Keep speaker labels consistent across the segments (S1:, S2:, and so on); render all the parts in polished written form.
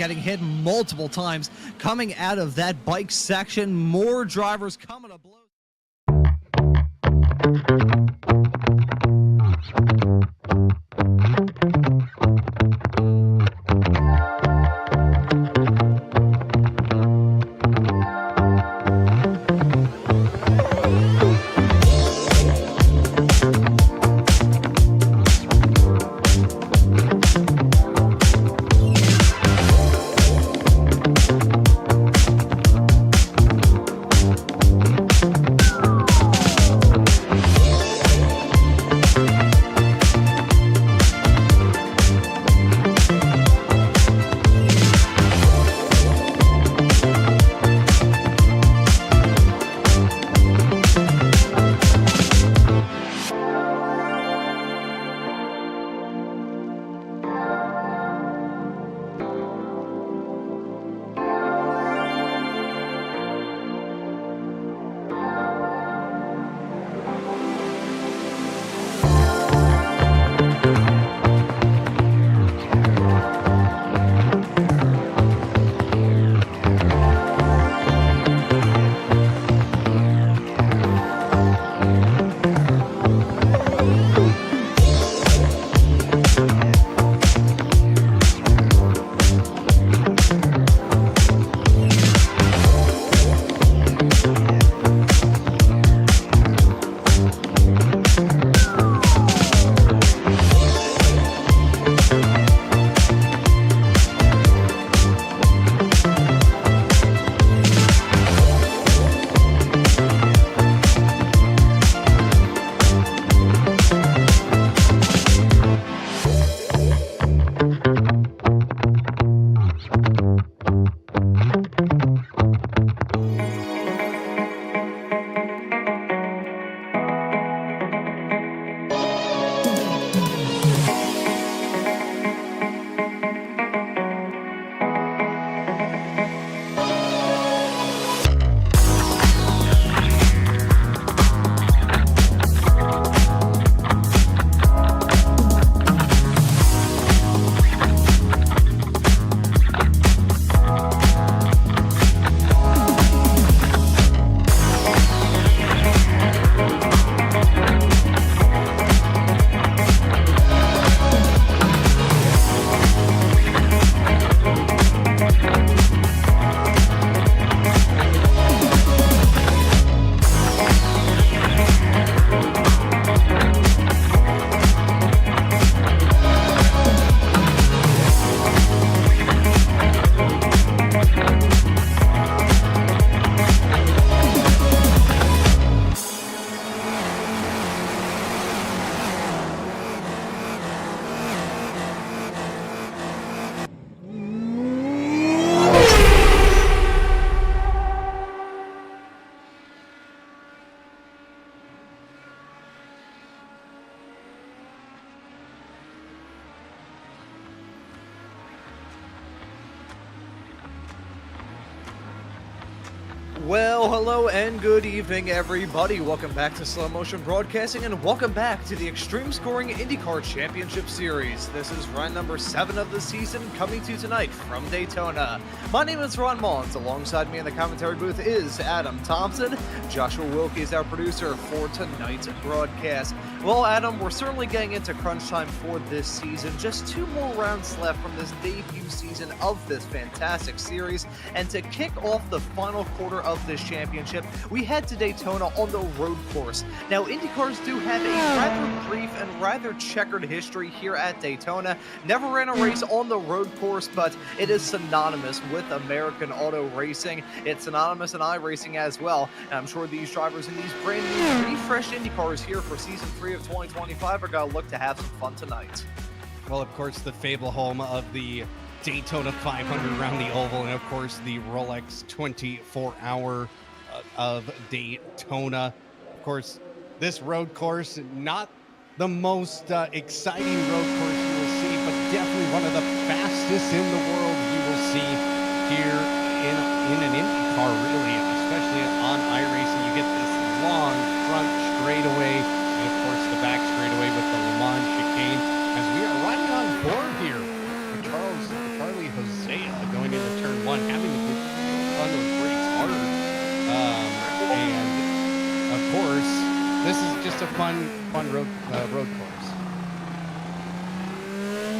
S1: getting hit multiple times coming out of that bike section. More drivers coming to blows. Well, hello and good evening, everybody. Welcome back to Slow Motion Broadcasting, and welcome back to the Extreme Scoring INDYCAR Championship Series. This is round number 7 of the season, coming to you tonight from Daytona. My name is Maunz. Alongside me in the commentary booth is Adam Thomsen. Joshua Wilkie is our producer for tonight's broadcast. Well, Adam, we're certainly getting into crunch time for this season. Just 2 more rounds left from this debut season of this fantastic series, and to kick off the final quarter of this championship, we head to Daytona on the road course. Now, IndyCars do have a rather brief and rather checkered history here at Daytona. Never ran a race on the road course, but it is synonymous with American auto racing. It's synonymous in iRacing as well, and I'm sure these drivers in these brand new refreshed IndyCars here for Season 3 of 2025 are going to look to have some fun tonight.
S2: Well, of course, the fable home of the Daytona 500 around the oval, and of course the Rolex 24-hour of Daytona. Of course, this road course, not the most exciting road course you will see, but definitely one of the fastest in the world you will see here in an IndyCar, really, especially on iRacing. You get this long front straightaway, and of course the back straightaway with the Le Mans chicane, as we are riding on board here. Charlie Hosea going this is just a fun road course.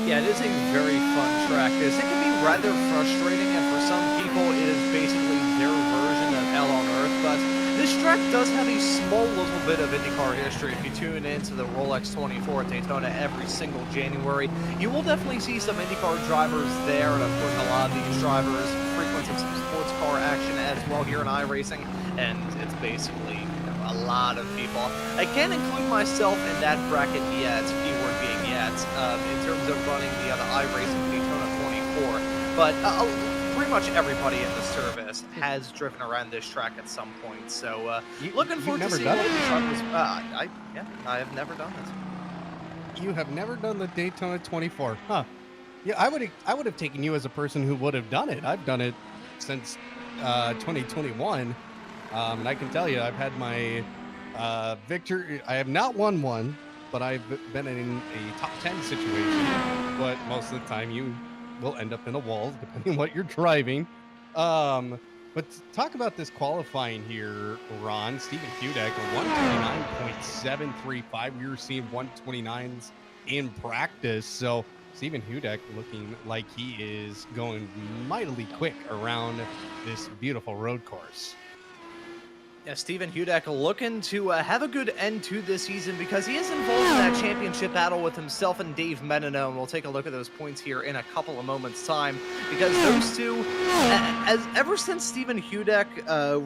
S1: Yeah, it is a very fun track. It can be rather frustrating, and for some people, it is basically their version of Hell on Earth. But this track does have a small little bit of IndyCar history. If you tune into the Rolex 24 at Daytona every single January, you will definitely see some IndyCar drivers there, and of course, a lot of these drivers frequent some sports car action as well here in iRacing, and it's basically a lot of people. I can't include myself in that bracket yet, keyword being yet, in terms of running the other iRacing Daytona 24, but pretty much everybody in the service has driven around this track at some point, so looking forward to seeing what the truck was. I have never done it.
S2: You have never done the Daytona 24, huh? Yeah, I would have taken you as a person who would have done it. I've done it since 2021. And I can tell you, I've had my victory. I have not won one, but I've been in a top 10 situation. But most of the time, you will end up in a wall, depending on what you're driving. But talk about this qualifying here, Ron. Stephen Hudek, a 129.735. We were seeing 129s in practice. So Stephen Hudek looking like he is going mightily quick around this beautiful road course.
S1: Yeah, Stephen Hudek looking to have a good end to this season because he is involved in that championship battle with himself and Dave Menino, and we'll take a look at those points here in a couple of moments' time because those two, ever since Stephen Hudek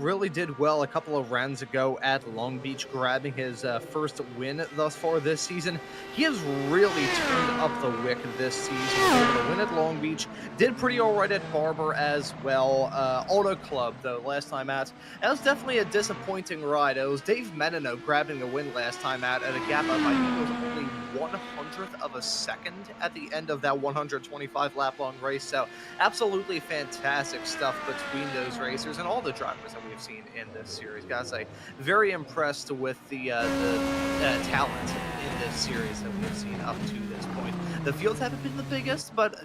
S1: really did well a couple of rounds ago at Long Beach, grabbing his first win thus far this season, he has really turned up the wick this season. He was able to win at Long Beach, did pretty all right at Barber as well. Auto Club, though, last time out, that was definitely a disappointing ride. It was Dave Menino grabbing the win last time out at a gap of, I think it was only 1/100th of a second at the end of that 125 lap long race. So absolutely fantastic stuff between those racers and all the drivers that we've seen in this series. Gotta say, very impressed with the talent in this series that we've seen up to this point. The fields haven't been the biggest, but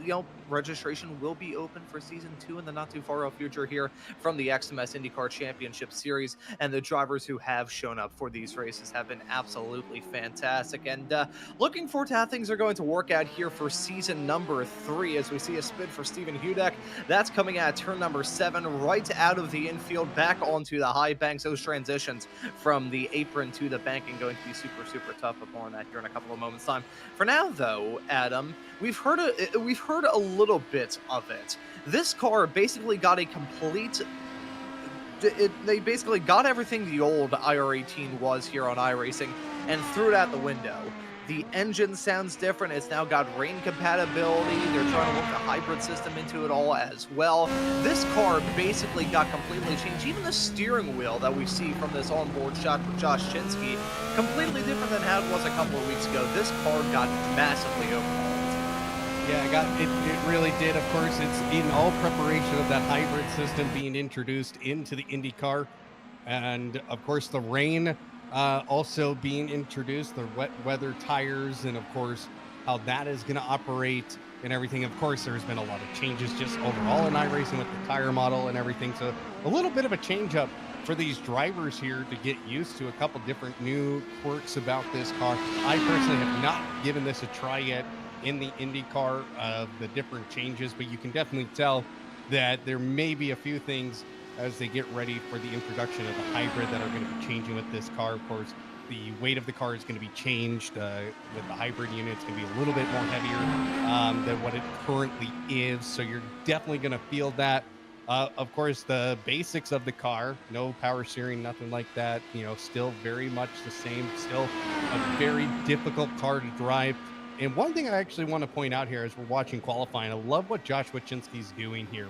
S1: registration will be open for season 2 in the not too far off future here from the XMS IndyCar Championship Series, and the drivers who have shown up for these races have been absolutely fantastic. And looking forward to how things are going to work out here for season number 3 as we see a spin for Stephen Hudek. That's coming out turn number 7, right out of the infield, back onto the high banks. Those transitions from the apron to the banking going to be super, super tough, but more on that here in a couple of moments' time. For now, though, Adam, we've heard a little bit of it. This car basically got a complete... They basically got everything the old IR18 was here on iRacing and threw it out the window. The engine sounds different. It's now got rain compatibility. They're trying to work the hybrid system into it all as well. This car basically got completely changed. Even the steering wheel that we see from this onboard shot for Josh Chinsky, completely different than how it was a couple of weeks ago. This car got massively overhauled.
S2: Yeah, it really did. Of course, it's in all preparation of that hybrid system being introduced into the IndyCar. And of course, the rain also being introduced, the wet weather tires, and of course, how that is going to operate and everything. Of course, there's been a lot of changes just overall in iRacing with the tire model and everything. So a little bit of a change up for these drivers here to get used to a couple different new quirks about this car. I personally have not given this a try yet in the IndyCar of the different changes, but you can definitely tell that there may be a few things as they get ready for the introduction of the hybrid that are going to be changing with this car. Of course, the weight of the car is going to be changed with the hybrid unit. It's going to be a little bit more heavier than what it currently is, so you're definitely going to feel that. Of course, the basics of the car, no power steering, nothing like that, still very much the same, still a very difficult car to drive. And one thing I actually want to point out here as we're watching qualifying, I love what Joshua Chinsky's doing here.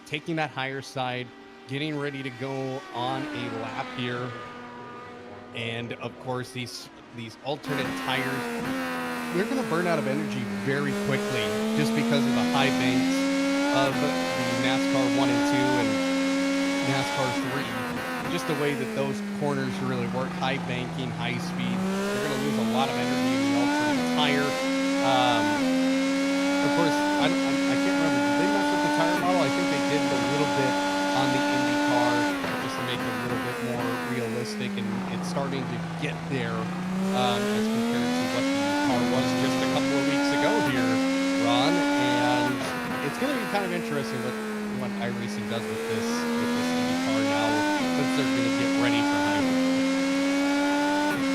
S2: Taking that higher side, getting ready to go on a lap here. And of course, these alternate tires, they're going to burn out of energy very quickly just because of the high banks of the NASCAR 1 and 2 and NASCAR 3. Just the way that those corners really work, high banking, high speed, they're going to lose a lot of energy in the alternate tire. Of course, I can't remember, did they mess with the tire model? I think they did a little bit on the IndyCar just to make it a little bit more realistic realistic, and it's starting to get there as compared to what the car was just a couple of weeks ago here, Ron. And it's going to be kind of interesting what iRacing does with this Indy car now, since they're going to get ready for hybrid.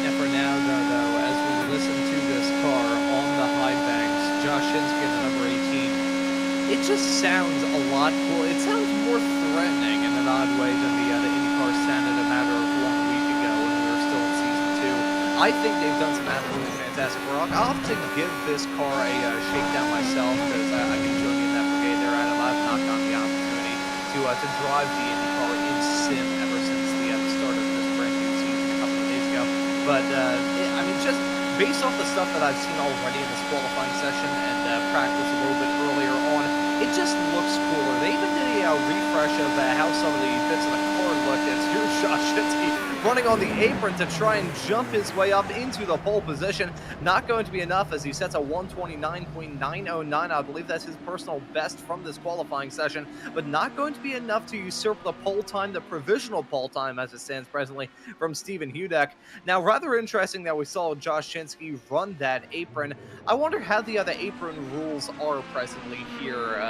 S1: And for now, though, as we listen to this car on the high banks, Josh Shinsky in the number 18, it just sounds a lot cool. It sounds more threatening in an odd way than the IndyCar sounded a matter of 1 week ago when we were still in season 2. I think they've done some absolutely fantastic work. I'll have to give this car a shakedown myself, because I can join you in that brigade there, Adam. I've not gotten the opportunity to drive the IndyCar in sim ever since the start of this brand new season a couple of days ago. But, I mean, just based off the stuff that I've seen already in this qualifying session and practice a little bit earlier on, it just looks cooler. They even did a refresh of how some of the bits of the car looked. It's here's Josh Shinsky running on the apron to try and jump his way up into the pole position. Not going to be enough as he sets a 129.909. I believe that's his personal best from this qualifying session, but not going to be enough to usurp the pole time, the provisional pole time as it stands presently, from Stephen Hudek. Now, rather interesting that we saw Josh Shinsky run that apron. I wonder how the other apron rules are presently here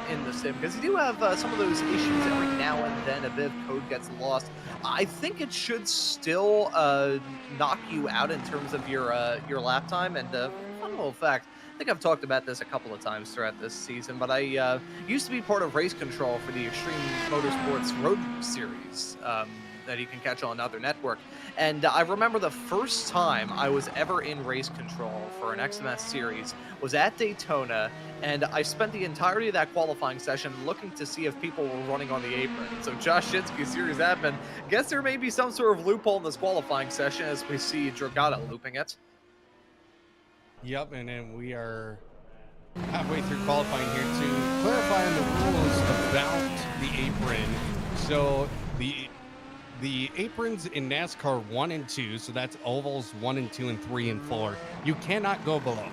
S1: in the sim, because you do have some of those issues every now and then. A bit of code gets lost. I think it should still knock you out in terms of your lap time. And fun little fact, I think I've talked about this a couple of times throughout this season, but I used to be part of race control for the Xtreme Motorsports Road Series that you can catch on another network. And I remember the first time I was ever in race control for an XMS series was at Daytona, and I spent the entirety of that qualifying session looking to see if people were running on the apron. So Josh Shinsky, series admin, guess there may be some sort of loophole in this qualifying session as we see Dragata looping it.
S2: Yep, and then we are halfway through qualifying here to clarify the rules about the apron. So the aprons in NASCAR 1 and 2, so that's ovals 1 and 2 and 3 and 4, you cannot go below.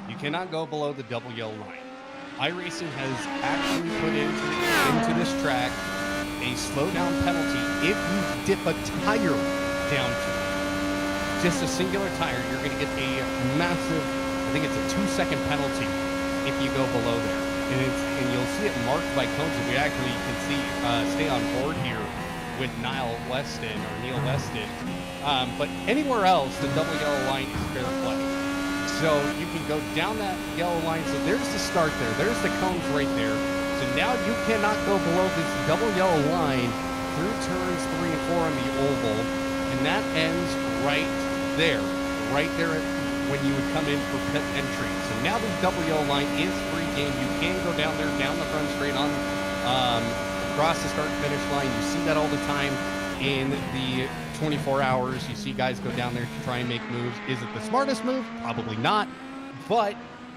S2: You cannot go below the double yellow line. iRacing has actually put into this track a slowdown penalty if you dip a tire down to it. Just a singular tire, you're going to get a massive, I think it's a 2-second penalty if you go below there. And you'll see it marked by cones. We actually can see, stay on board here with Neil Weston. But anywhere else, the double yellow line is fair play. So you can go down that yellow line. So there's the start there. There's the cones right there. So now you cannot go below this double yellow line through turns 3 and 4 on the oval. And that ends right there when you would come in for pit entry. So now the double yellow line is free game. You can go down there, down the front straight on across the start and finish line. You see that all the time in the 24 hours. You see guys go down there to try and make moves. Is it the smartest move? Probably not. But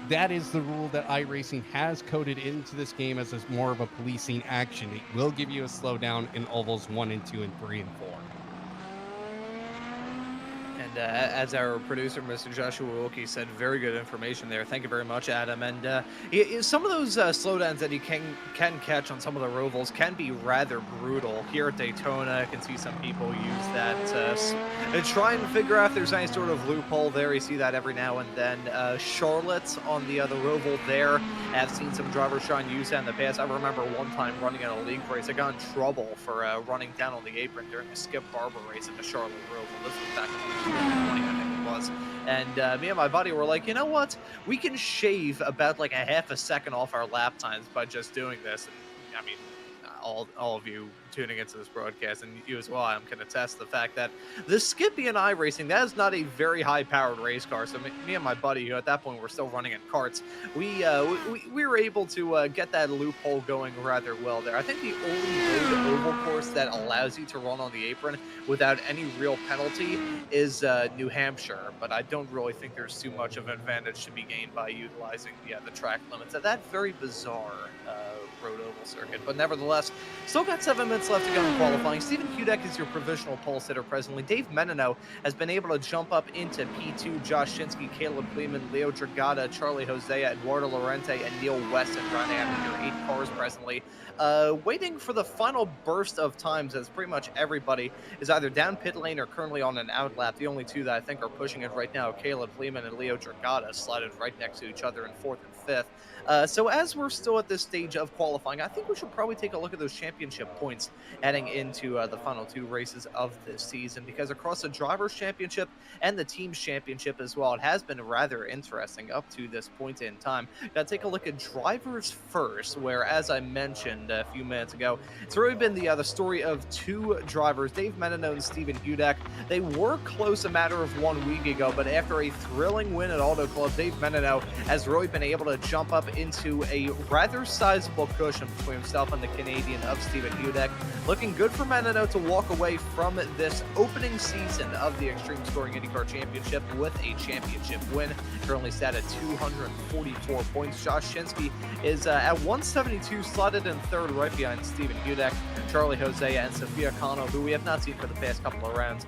S2: that is the rule that iRacing has coded into this game as more of a policing action. It will give you a slowdown in ovals 1 and 2 and 3 and 4.
S1: And as our producer, Mr. Joshua Wilkie, said, very good information there. Thank you very much, Adam. And some of those slowdowns that you can catch on some of the rovals can be rather brutal. Here at Daytona, I can see some people use that to try and figure out if there's any sort of loophole there. You see that every now and then. Charlotte on the roval there, I've seen some drivers try and use that in the past. I remember one time running in a league race, I got in trouble for running down on the apron during the Skip Barber race at the Charlotte Roval. This was back in 2020, I think it was. And me and my buddy were like, you know what? We can shave about like a half a second off our lap times by just doing this. And I mean, all of you tuning into this broadcast, and you as well, I can attest the fact that the Skippy and iRacing, that is not a very high-powered race car. So me and my buddy, who at that point were still running in karts, we were able to get that loophole going rather well there. I think the only road oval course that allows you to run on the apron without any real penalty is New Hampshire, but I don't really think there's too much of an advantage to be gained by utilizing the track limits at that very bizarre road oval circuit. But nevertheless, still got 7 minutes laps left to go in qualifying. Stephen Hudek is your provisional pole sitter presently. Dave Menino has been able to jump up into P2. Josh Shinsky, Caleb Kleeman, Leo Dragata, Charlie Hosea, Eduardo Lorente, and Neil Weston running out of your 8 cars presently. Waiting for the final burst of times, as pretty much everybody is either down pit lane or currently on an out lap. The only two that I think are pushing it right now, Caleb Kleeman and Leo Dragata, slotted right next to each other in 4th and 5th. So as we're still at this stage of qualifying, I think we should probably take a look at those championship points heading into the final 2 races of this season, because across the Drivers' Championship and the Teams' Championship as well, it has been rather interesting up to this point in time. Got to take a look at Drivers first, where, as I mentioned a few minutes ago, it's really been the story of 2 drivers, Dave Menino and Stephen Hudek. They were close a matter of 1 week ago, but after a thrilling win at Auto Club, Dave Menino has really been able to jump up into a rather sizable cushion between himself and the Canadian of Stephen Hudek. Looking good for Menino to walk away from this opening season of the Extreme Scoring IndyCar Championship with a championship win. Currently sat at 244 points. Josh Shinsky is at 172, slotted in 3rd, right behind Stephen Hudek. Charlie Hosea and Sophia Cano, who we have not seen for the past couple of rounds,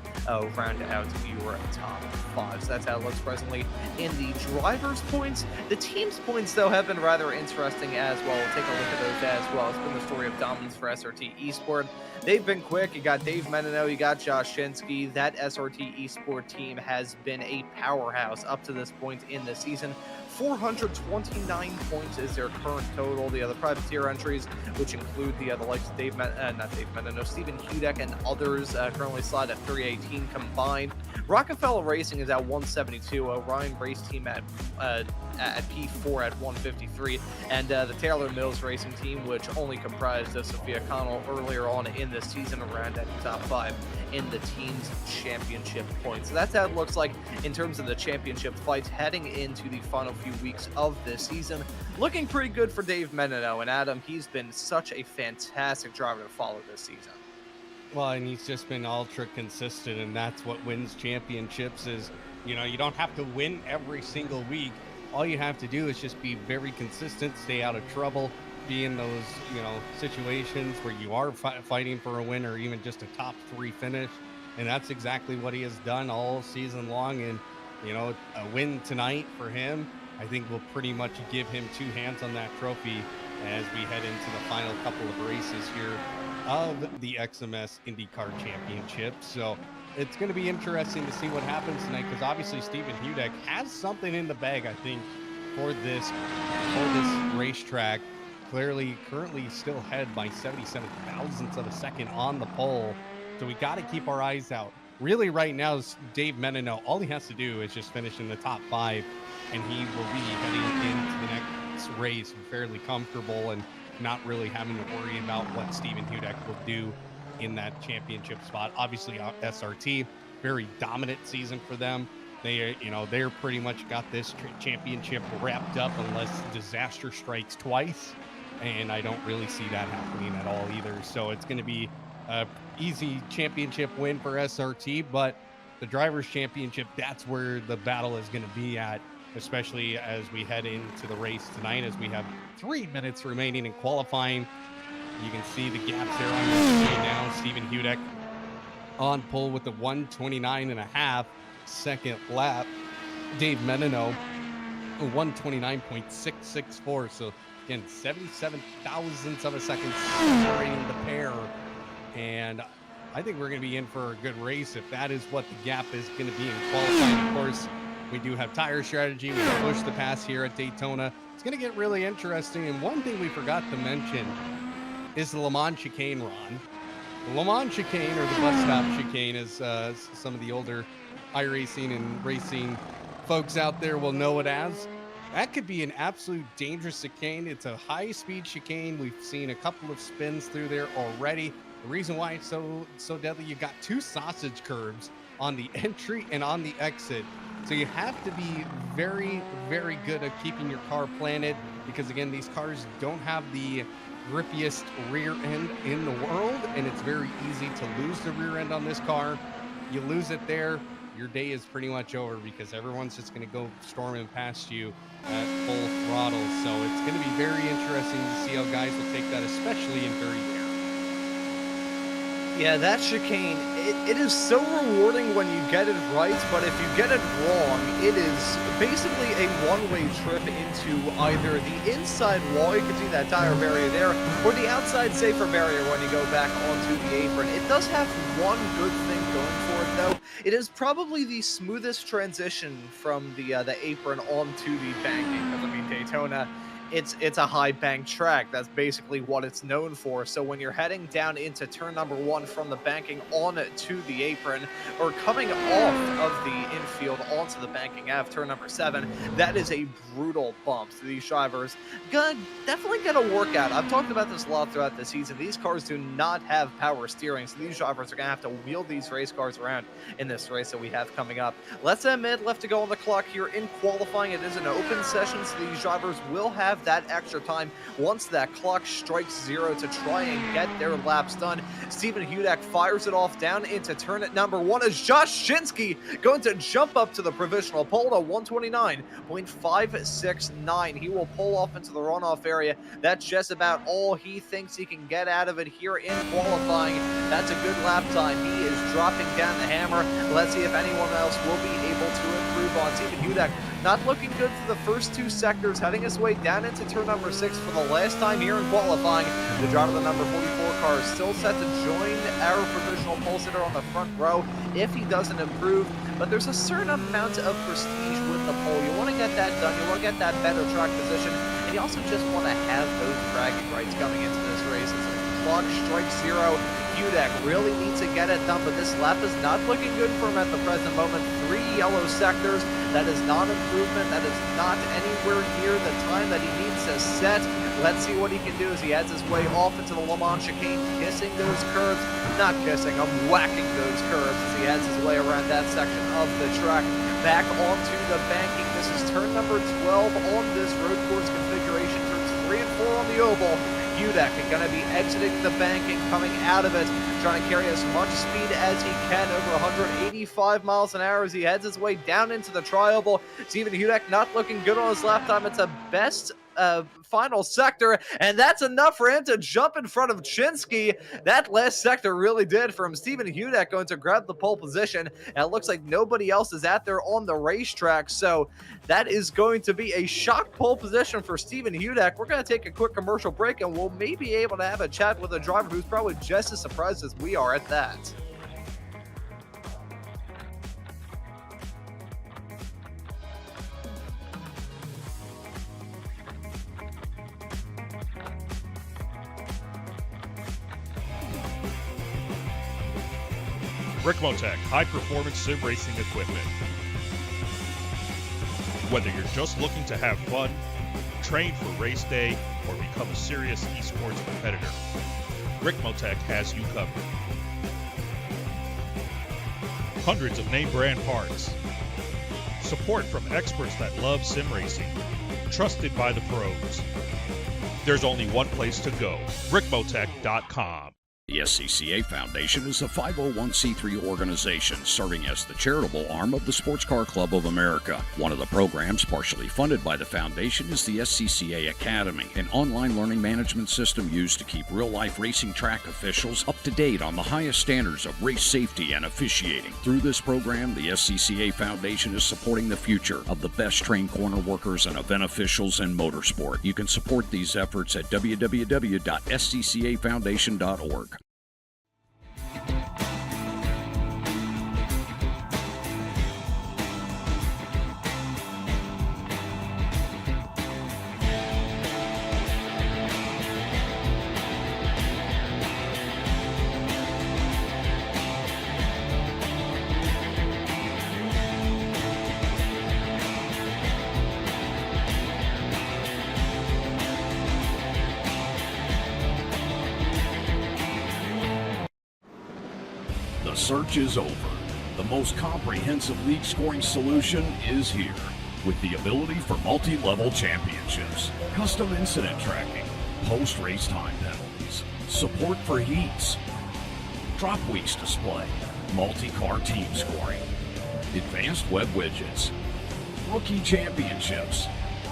S1: round out your top 5. So that's how it looks presently in the drivers' points. The team's points, though, have been rather interesting as well. We'll take a look at those as well. It's been the story of dominance for SRT Esport. They've been quick. You got Dave Menino, you got Josh Shinsky. That SRT Esport team has been a powerhouse up to this point in the season. 429 points is their current total. The other privateer entries, which include the likes of Stephen Hudek and others, currently slot at 318 combined. Rockefeller Racing is at 172. Orion Race Team at P4 at 153, and the Taylor Mills Racing Team, which only comprised Sophia Connell earlier on in the season, around at the top 5 in the team's championship points. So that's how it looks like in terms of the championship fights heading into the final few weeks of this season. Looking pretty good for Dave Menino, and Adam, he's been such a fantastic driver to follow this season.
S2: Well, and he's just been ultra consistent, and that's what wins championships. Is, you don't have to win every single week. All you have to do is just be very consistent, stay out of trouble, be in those, situations where you are fighting for a win or even just a top 3 finish. And that's exactly what he has done all season long. And, a win tonight for him, I think will pretty much give him 2 hands on that trophy as we head into the final couple of races here of the XMS IndyCar Championship. So it's going to be interesting to see what happens tonight, because obviously Stephen Hudek has something in the bag, I think, for this racetrack. Clearly, currently still ahead by 77 thousandths of a second on the pole. So we got to keep our eyes out. Really, right now, Dave Menino, all he has to do is just finish in the top 5, and he will be heading into the next race fairly comfortable and not really having to worry about what Stephen Hudek will do in that championship spot. Obviously, SRT, very dominant season for them. They're pretty much got this championship wrapped up unless disaster strikes twice, and I don't really see that happening at all either. So it's going to be a easy championship win for SRT, but the Drivers' Championship, that's where the battle is going to be at, especially as we head into the race tonight, as we have 3 minutes remaining in qualifying. You can see the gaps there on the screen now. Stephen Hudek on pole with the 129.5 second lap. Dave Menino, 129.664. So again, 77 thousandths of a second separating the pair. And I think we're going to be in for a good race if that is what the gap is going to be in qualifying. Of course, we do have tire strategy. We can push the pass here at Daytona. It's going to get really interesting. And one thing we forgot to mention is the Le Mans chicane, Ron. The Le Mans chicane, or the bus stop chicane, as some of the older iRacing and racing folks out there will know it as. That could be an absolute dangerous chicane. It's a high-speed chicane. We've seen a couple of spins through there already. The reason why it's so deadly, you got 2 sausage curbs on the entry and on the exit. So you have to be very, very good at keeping your car planted, because again, these cars don't have the grippiest rear end in the world, and it's very easy to lose the rear end on this car. You lose it there, your day is pretty much over, because everyone's just going to go storming past you at full throttle. So it's going to be very interesting to see how guys will take that, especially in dirty air.
S1: Yeah, that chicane, it is so rewarding when you get it right, but if you get it wrong, it is basically a one-way trip into either the inside wall, you can see that tire barrier there, or the outside safer barrier when you go back onto the apron. It does have one good thing going for it, though. It is probably the smoothest transition from the apron onto the banking, because, I mean, Daytona, it's a high bank track. That's basically what it's known for. So when you're heading down into turn number 1 from the banking on to the apron, or coming off of the infield onto the banking out of turn number 7, that is a brutal bump. So these drivers definitely get a workout. I've talked about this a lot throughout the season. These cars do not have power steering, so these drivers are going to have to wheel these race cars around in this race that we have coming up. Less than a minute left to go on the clock here in qualifying. It is an open session, so these drivers will have that extra time once that clock strikes 0 to try and get their laps done. Stephen Hudak fires it off down into turn at number 1 as Josh Shinsky going to jump up to the provisional pole to 129.569. He will pull off into the runoff area. That's just about all he thinks he can get out of it here in qualifying. That's a good lap time. He is dropping down the hammer. Let's see if anyone else will be able to improve on. Stephen Hudak not looking good for the first 2 sectors, heading his way down into turn number 6 for the last time here in qualifying. The driver of the number 44 car is still set to join our provisional pole sitter on the front row if he doesn't improve, but there's a certain amount of prestige with the pole. You want to get that done, you want to get that better track position, and you also just want to have those bragging rights coming into this race. As the clock strikes 0, Hudak really needs to get it done, but this lap is not looking good for him at the present moment. 3 yellow sectors. That is not improvement. That is not anywhere near the time that he needs to set. Let's see what he can do as he heads his way off into the Le Mans chicane, kissing those curves. Not kissing, I'm whacking those curves as he heads his way around that section of the track. Back onto the banking. This is turn number 12 on this road course configuration. Turns 3 and 4 on the oval. Hudak is going to be exiting the banking, coming out of it, trying to carry as much speed as he can, over 185 miles an hour as he heads his way down into the tri-oval. Stephen Hudak not looking good on his lap time. It's a best final sector, and that's enough for him to jump in front of Chinsky. That last sector really did for him. Stephen Hudak going to grab the pole position, and it looks like nobody else is out there on the racetrack, so that is going to be a shock pole position for Stephen Hudak. We're going to take a quick commercial break, and we'll maybe be able to have a chat with a driver who's probably just as surprised as we are at that.
S3: Ricmotech, high-performance sim racing equipment. Whether you're just looking to have fun, train for race day, or become a serious esports competitor, Ricmotech has you covered. Hundreds of name-brand parts. Support from experts that love sim racing. Trusted by the pros. There's only one place to go, Ricmotech.com.
S4: The SCCA Foundation is a 501c3 organization serving as the charitable arm of the Sports Car Club of America. One of the programs partially funded by the foundation is the SCCA Academy, an online learning management system used to keep real-life racing track officials up to date on the highest standards of race safety and officiating. Through this program, the SCCA Foundation is supporting the future of the best-trained corner workers and event officials in motorsport. You can support these efforts at www.sccafoundation.org. The search is over. The most comprehensive league scoring solution is here, with the ability for multi-level championships, custom incident tracking, post-race time penalties, support for heats, drop weeks display, multi-car team scoring, advanced web widgets, rookie championships,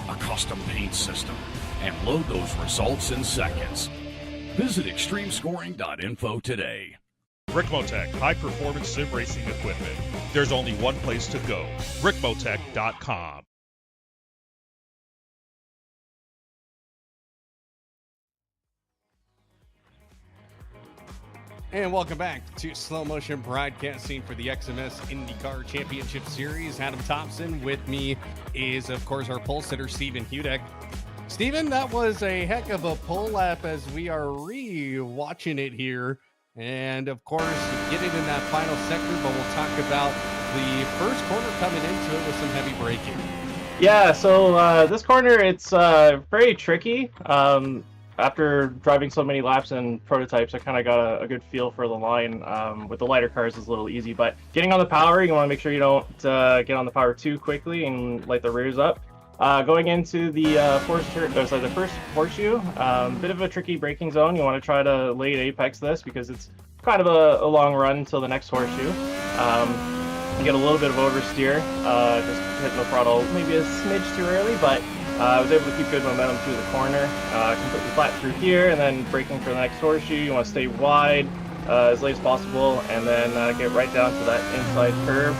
S4: a custom paint system, and load those results in seconds. Visit extremescoring.info today.
S3: Ricmotech, high-performance sim racing equipment. There's only one place to go, ricmotech.com.
S2: And welcome back to Slow Motion Broadcasting for the XMS INDYCAR Championship Series. Adam Thomsen. With me is, of course, our pole sitter, Stephen Hudek. Stephen, that was a heck of a pole lap as we are re-watching it here. And, of course, get it in that final sector, but we'll talk about the first corner coming into it with some heavy braking.
S5: Yeah, so this corner, it's very tricky. After driving so many laps and prototypes, I kind of got a good feel for the line. With the lighter cars, it's a little easy, but getting on the power, you want to make sure you don't get on the power too quickly and light the rears up. Going into the first horseshoe, bit of a tricky braking zone. You want to try to late apex this because it's kind of a long run until the next horseshoe. You get a little bit of oversteer, just hitting the throttle maybe a smidge too early, but I was able to keep good momentum through the corner, completely flat through here, and then braking for the next horseshoe. You want to stay wide as late as possible, and then get right down to that inside curve.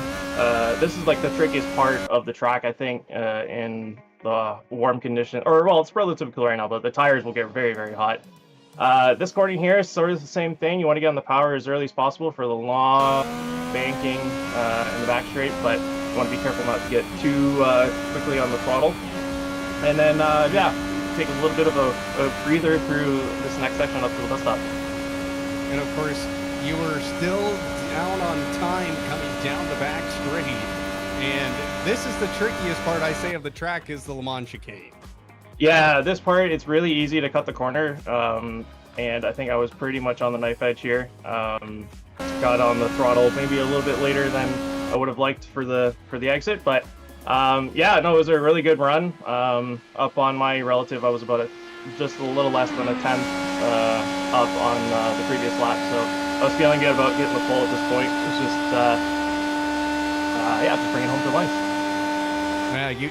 S5: This is like the trickiest part of the track, I think, in the warm condition. Or, well, it's relatively cool right now, but the tires will get very, very hot. This corner here is sort of the same thing. You want to get on the power as early as possible for the long banking in the back straight, but you want to be careful not to get too quickly on the throttle. And then, yeah, take a little bit of a breather through this next section up to the bus stop.
S2: And, of course, you were still down on time coming down the back straight. And this is the trickiest part, I say, of the track is the Le Mans chicane.
S5: Yeah, this part, it's really easy to cut the corner. And I think I was pretty much on the knife edge here. Got on the throttle maybe a little bit later than I would have liked for the exit, but yeah, no, it was a really good run. Up on my relative, I was about just a little less than a tenth up on the previous lap, so I was feeling good about getting the pole at this point. It was just, yeah, just bringing home to line.
S2: Yeah, you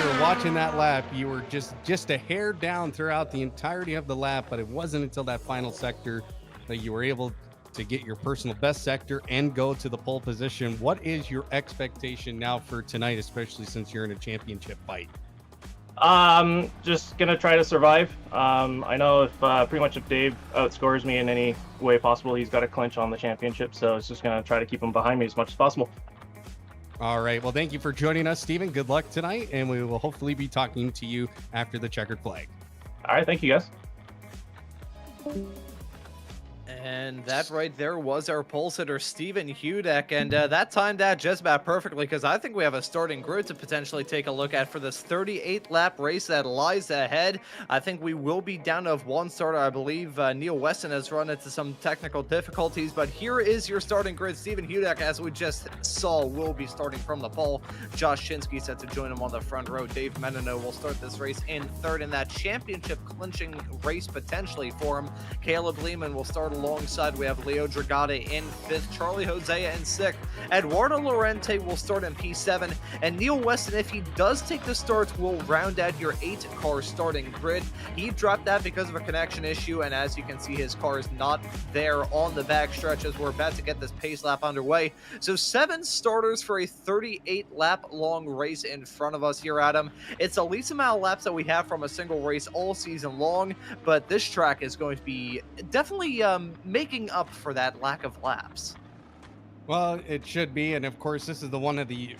S2: were watching that lap. You were just a hair down throughout the entirety of the lap, but it wasn't until that final sector that you were able to get your personal best sector and go to the pole position. What is your expectation now for tonight, especially since you're in a championship fight?
S5: Just gonna try to survive. I know if pretty much if Dave outscores me in any way possible, he's got a clinch on the championship, so it's just gonna try to keep him behind me as much as possible.
S2: All right, well, thank you for joining us, Stephen. Good luck tonight, and we will hopefully be talking to you after the checkered flag.
S5: All right, thank you guys.
S1: And that right there was our pole sitter, Stephen Hudek, and that timed out just about perfectly because I think we have a starting grid to potentially take a look at for this 38-lap race that lies ahead. I think we will be down to one starter. I believe Neil Weston has run into some technical difficulties, but here is your starting grid. Stephen Hudek, as we just saw, will be starting from the pole. Josh Shinsky set to join him on the front row. Dave Menino will start this race in third in that championship clinching race potentially for him. Caleb Lehman will start alongside. We have Leo Dragata in fifth, Charlie Hosea in sixth, Eduardo Lorente will start in P7, and Neil Weston, if he does take the start, will round out your 8-car starting grid. He dropped that because of a connection issue, and as you can see, his car is not there on the backstretch as we're about to get this pace lap underway. So 7 starters for a 38-lap long race in front of us here, Adam. It's the least amount of laps that we have from a single race all season long, but this track is going to be definitely making up for that lack of laps.
S2: Well, it should be, and of course, this is the one of the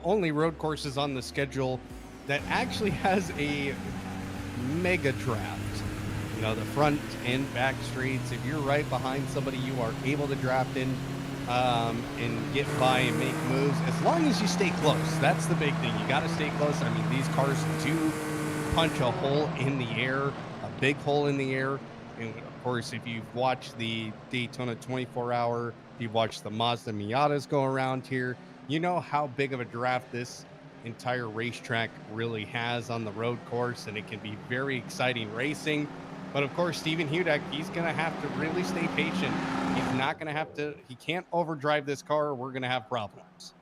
S2: only road courses on the schedule that actually has a mega draft. You know, the front and back straights. If you're right behind somebody, you are able to draft in and get by and make moves as long as you stay close. That's the big thing. You got to stay close. I mean, these cars do punch a hole in the air, a big hole in the air. And of course, if you've watched the Daytona 24-hour, if you've watched the Mazda Miatas go around here, you know how big of a draft this entire racetrack really has on the road course, and it can be very exciting racing. But of course, Stephen Hudek, he's going to have to really stay patient. He's not going to have to, he can't overdrive this car, or we're going to have problems.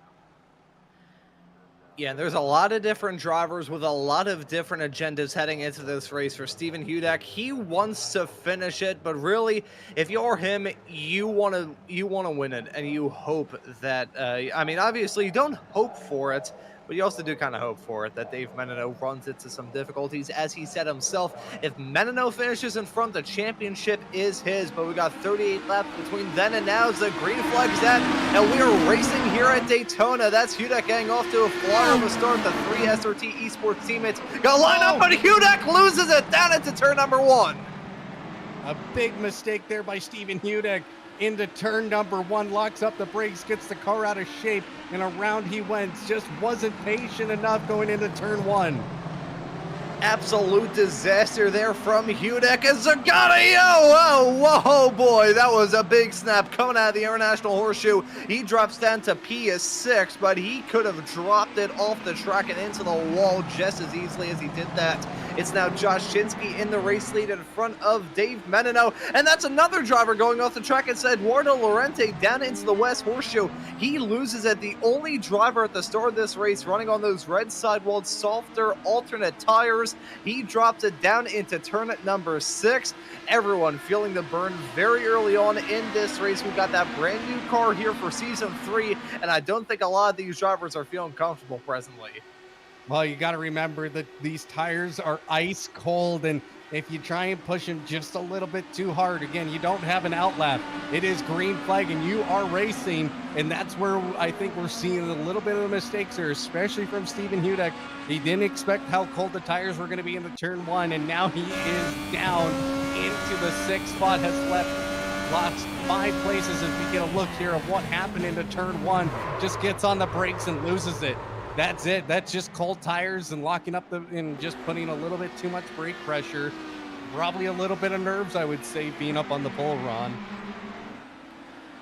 S1: Yeah, and there's a lot of different drivers with a lot of different agendas heading into this race. For Stephen Hudak, he wants to finish it, but really, if you're him, you want to win it, and you hope that. I mean, obviously, you don't hope for it, but you also do kind of hope for it that Dave Menino runs into some difficulties. As he said himself, if Menino finishes in front, the championship is his. But we got 38 laps between then and now as the green flag's at, and we are racing here at Daytona. That's Hudak getting off to a flyer of a start. The 3 SRT Esports teammates got lined up, but Hudak loses it down into turn number 1.
S2: A big mistake there by Stephen Hudak. Into turn number 1, locks up the brakes, gets the car out of shape, and around he went. Just wasn't patient enough going into turn 1.
S1: Absolute disaster there from Hudak as Zagato. Oh, whoa, boy, that was a big snap coming out of the International Horseshoe. He drops down to P6, but he could have dropped it off the track and into the wall just as easily as he did that. It's now Josh Shinsky in the race lead in front of Dave Menino, and that's another driver going off the track. It's Eduardo Lorente down into the West Horseshoe. He loses it. The only driver at the start of this race running on those red sidewalled, softer alternate tires. He drops it down into turn number 6. Everyone feeling the burn very early on in this race. We've got that brand new car here for season 3, and I don't think a lot of these drivers are feeling comfortable presently.
S2: Well, you got to remember that these tires are ice cold, and if you try and push them just a little bit too hard, again, you don't have an outlap. It is green flag, and you are racing, and that's where I think we're seeing a little bit of the mistakes here, especially from Stephen Hudak. He didn't expect how cold the tires were going to be into turn 1, and now he is down into the 6th spot, has lost 5 places as we get a look here of what happened into turn 1. Just gets on the brakes and loses it. That's it. That's just cold tires and locking up and just putting a little bit too much brake pressure. Probably a little bit of nerves, I would say, being up on the pole, Ron.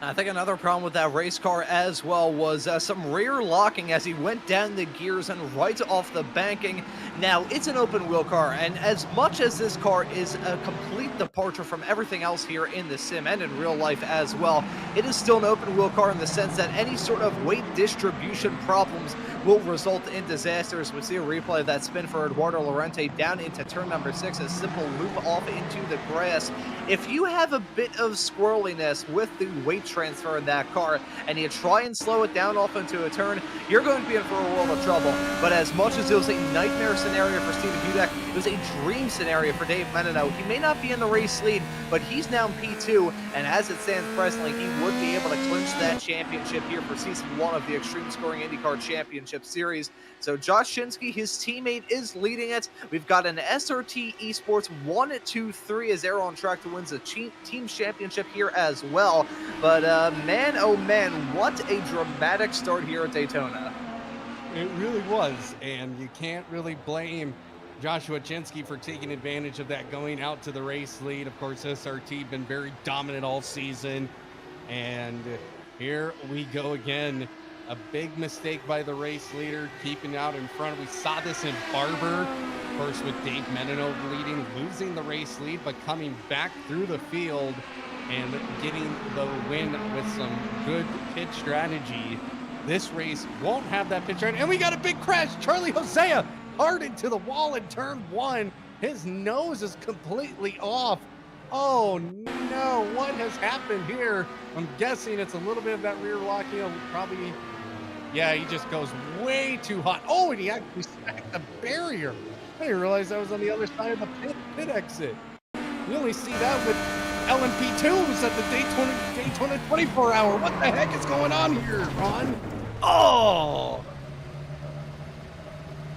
S1: I think another problem with that race car as well was some rear locking as he went down the gears and right off the banking. Now, it's an open wheel car, and as much as this car is a complete departure from everything else here in the sim and in real life as well, it is still an open wheel car in the sense that any sort of weight distribution problems will result in disasters. We see a replay of that spin for Eduardo Lorente down into turn number 6, a simple loop off into the grass. If you have a bit of squirreliness with the weight transfer in that car and you try and slow it down off into a turn, you're going to be in for a world of trouble. But as much as it was a nightmare scenario for Stephen Hudak, it was a dream scenario for Dave Menino. He may not be in the race lead, but he's now in P2, and as it stands presently, he would be able to clinch that championship here for season 1 of the Extreme Scoring IndyCar Championship Series. So Josh Shinsky, his teammate, is leading it. We've got an SRT Esports 1, 2, 3 as they're on track to win the team championship here as well. But man, oh man, what a dramatic start here at Daytona.
S2: It really was, and you can't really blame Joshua Shinsky for taking advantage of that going out to the race lead. Of course, SRT been very dominant all season, and here we go again. A big mistake by the race leader, keeping out in front. We saw this in Barber, of course, with Dave Menino leading, losing the race lead, but coming back through the field and getting the win with some good pit strategy. This race won't have that pit strategy, and we got a big crash. Charlie Hosea hard into the wall in turn 1. His nose is completely off. Oh no, what has happened here? I'm guessing it's a little bit of that rear locking. Probably, yeah, he just goes way too hot. Oh, and he actually smacked the barrier. I didn't realize that was on the other side of the pit exit. You only see that with LMP2s at the Daytona 24 hour. What the heck is going on here, Ron?
S1: Oh!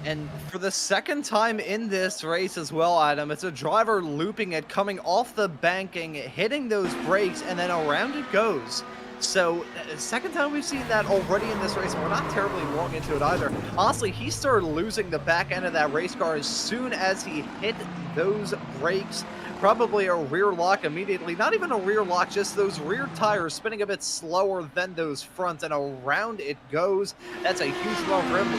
S1: And for the second time in this race as well, Adam, it's a driver looping it, coming off the banking, hitting those brakes, and then around it goes. So, second time we've seen that already in this race, and we're not terribly long into it either. Honestly, he started losing the back end of that race car as soon as he hit those brakes. probably a rear lock immediately. Not even a rear lock, just those rear tires spinning a bit slower than those front, and around it goes. That's a huge blow for him.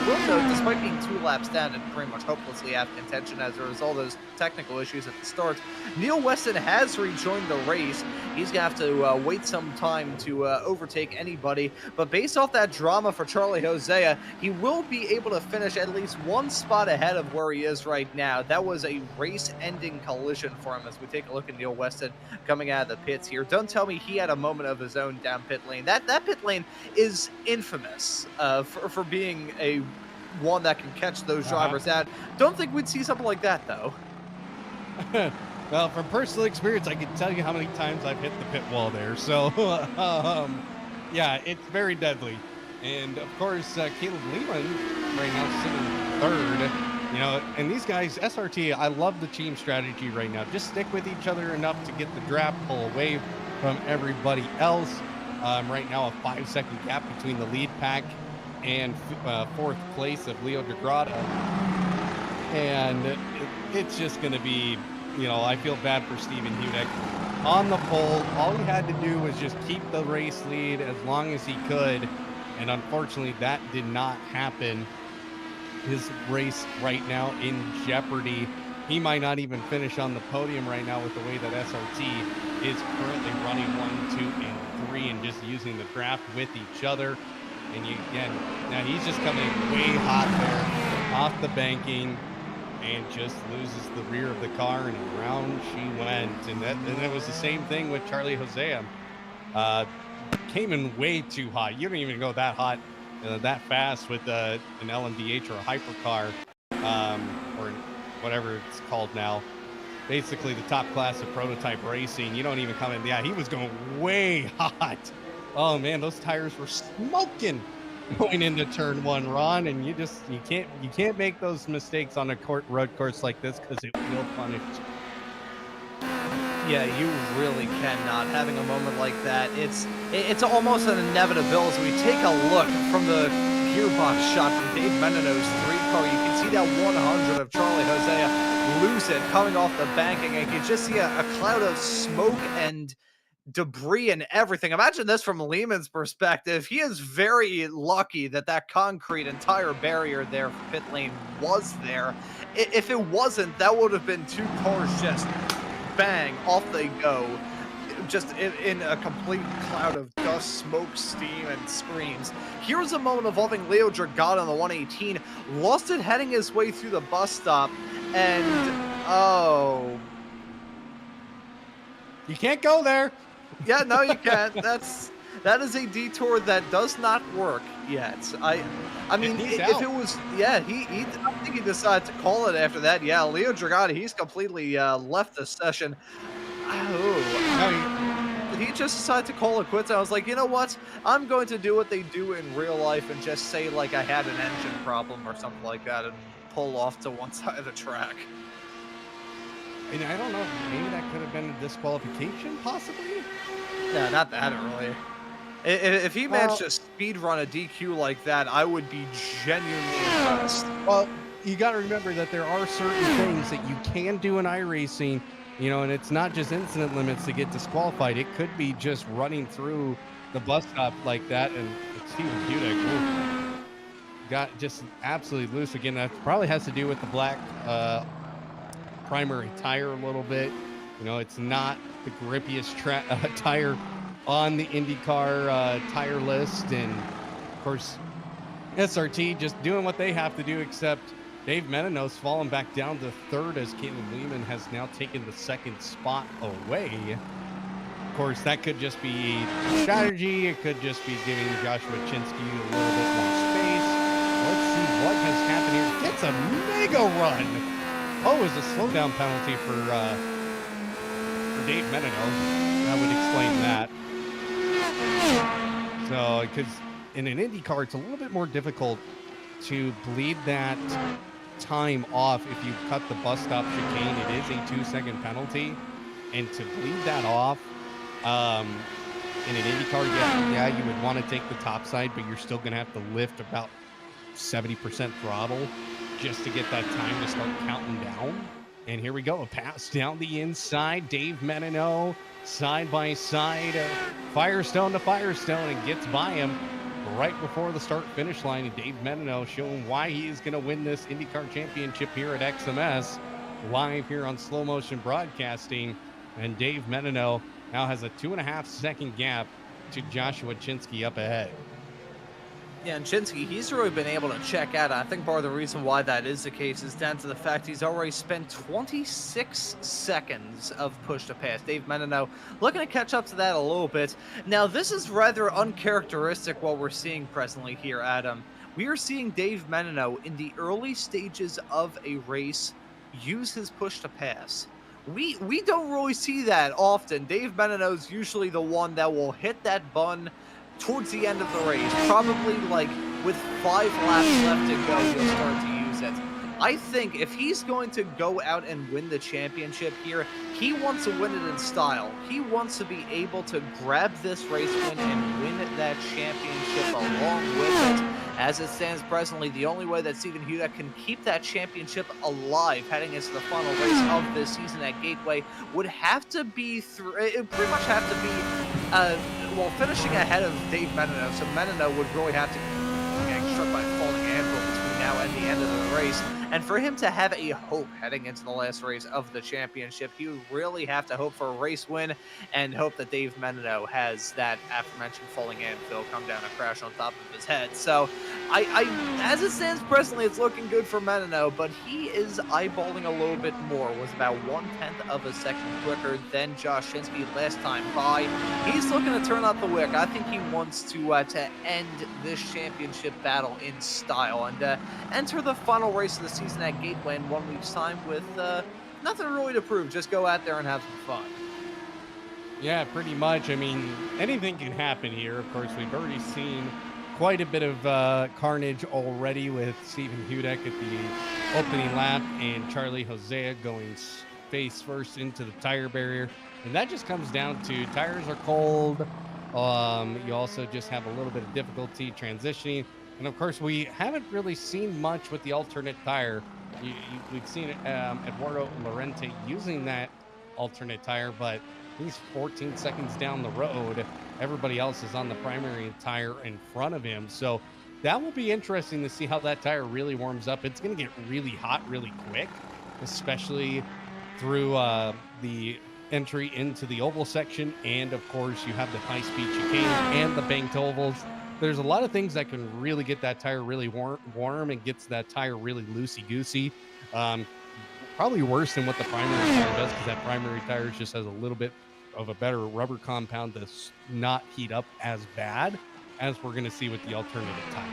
S1: Will, though, despite being 2 laps down and pretty much hopelessly out of contention as a result of those technical issues at the start, Neil Weston has rejoined the race. He's going to have to wait some time to overtake anybody, but based off that drama for Charlie Hosea, he will be able to finish at least 1 spot ahead of where he is right now. That was a race-ending collision for him as we take a look at Neil Weston coming out of the pits here. Don't tell me he had a moment of his own down pit lane. That pit lane is infamous for being a one that can catch those drivers out. Don't think we'd see something like that, though.
S2: Well, from personal experience, I can tell you how many times I've hit the pit wall there. So, yeah, it's very deadly. And, of course, Caleb Lehman right now sitting third. You know, and these guys, SRT, I love the team strategy right now. Just stick with each other enough to get the draft, pull away from everybody else. Right now, a 5-second gap between the lead pack and 4th place of Leo DeGrada. And it's just going to be, you know, I feel bad for Stephen Hudek. On the pole, all he had to do was just keep the race lead as long as he could. And unfortunately, that did not happen. His race right now in jeopardy. He might not even finish on the podium right now with the way that SRT is currently running 1, 2, and 3 and just using the draft with each other. And again, now he's just coming way hot there off the banking and just loses the rear of the car, and around she went. And it was the same thing with Charlie Hosea. Came in way too hot. You don't even go that hot, that fast with an LMDH or a hypercar, or whatever it's called now. Basically the top class of prototype racing. You don't even come in. Yeah, he was going way hot. Oh man, those tires were smoking going into turn 1, Ron, and you can't make those mistakes on a road course like this because it will punish.
S1: Yeah, you really cannot. Having a moment like that, it's almost an inevitability. We take a look from the gearbox shot from Dave Menino's 3 car. You can see that 100 of Charlie Hosea lose it coming off the banking, and you can just see a cloud of smoke and debris and everything. Imagine this from Lehman's perspective. He is very lucky that concrete and tire barrier there for pit lane was there. If it wasn't, that would have been 2 cars just bang, off they go, just in a complete cloud of dust, smoke, steam, and screams. Here's a moment involving Leo Dragata on the 118, lost it heading his way through the bus stop, and oh.
S2: You can't go there.
S1: Yeah, no, you can't. That is a detour that does not work yet. I mean, if it was, yeah, I think he decided to call it after that. Yeah, Leo Dragata, he's completely left the session. Oh, he just decided to call it quits. I was like, you know what? I'm going to do what they do in real life and just say like I had an engine problem or something like that and pull off to one side of the track.
S2: And I don't know, maybe that could have been a disqualification, possibly?
S1: No, not that early. If he managed to speed run a DQ like that, I would be genuinely impressed.
S2: Well, you got to remember that there are certain things that you can do in iRacing, you know, and it's not just incident limits to get disqualified. It could be just running through the bus stop like that, and Stephen Hudek got just absolutely loose again. That probably has to do with the black primary tire a little bit. You know, it's not the grippiest tire on the IndyCar tire list, and of course SRT just doing what they have to do, except Dave Menino's fallen back down to 3rd as Caleb Lehman has now taken the 2nd spot away. Of course, that could just be strategy. It could just be giving Joshua Chinsky a little bit more space. Let's see what has happened here. Gets a mega run. Oh, it was a slowdown penalty for Dave Menino. That would explain that. So, because in an IndyCar, it's a little bit more difficult to bleed that time off if you cut the bus stop chicane. It is a 2-second penalty, and to bleed that off in an IndyCar, yeah, you would want to take the top side, but you're still going to have to lift about 70% throttle just to get that time to start counting down. And here we go, a pass down the inside. Dave Menino, side by side, Firestone to Firestone, and gets by him right before the start-finish line. And Dave Menino showing why he is going to win this IndyCar Championship here at XMS, live here on Slow Motion Broadcasting. And Dave Menino now has a 2.5-second gap to Joshua Chinsky up ahead.
S1: Yeah, and Chinsky, he's really been able to check out. I think part of the reason why that is the case is down to the fact he's already spent 26 seconds of push to pass. Dave Menino looking to catch up to that a little bit. Now, this is rather uncharacteristic what we're seeing presently here, Adam. We are seeing Dave Menino in the early stages of a race use his push to pass. We don't really see that often. Dave Menino's usually the one that will hit that button towards the end of the race, probably like with 5 laps left to go, he'll start to use it. I think if he's going to go out and win the championship here, he wants to win it in style. He wants to be able to grab this race win and win that championship along with it. As it stands presently, the only way that Stephen Hudek can keep that championship alive heading into the final race of this season at Gateway would have to be it would pretty much have to be finishing ahead of Dave Menino. So Menino would really have to get struck by a falling anvil between now and the end of the race. And for him to have a hope heading into the last race of the championship, he would really have to hope for a race win and hope that Dave Menino has that aforementioned falling anvil come down and crash on top of his head. So, as it stands presently, it's looking good for Menino, but he is eyeballing a little bit more. Was about 1/10 of a second quicker than Josh Chinsky last time by. He's looking to turn out the wick. I think he wants to end this championship battle in style and enter the final race of the season at Gateway in 1 week's time with nothing really to prove. Just go out there and have some fun.
S2: Yeah, pretty much. I mean, anything can happen here. Of course, we've already seen quite a bit of carnage already with Stephen Hudek at the opening lap and Charlie Hosea going face first into the tire barrier. And that just comes down to tires are cold. You also just have a little bit of difficulty transitioning. And of course, we haven't really seen much with the alternate tire. We've seen Eduardo Lorente using that alternate tire, but he's 14 seconds down the road. Everybody else is on the primary tire in front of him. So that will be interesting to see how that tire really warms up. It's going to get really hot really quick, especially through the entry into the oval section. And of course, you have the high-speed chicane and the banked ovals. There's a lot of things that can really get that tire really warm and gets that tire really loosey-goosey. Probably worse than what the primary tire does, because that primary tire just has a little bit of a better rubber compound that's not heat up as bad as we're going to see with the alternative tire.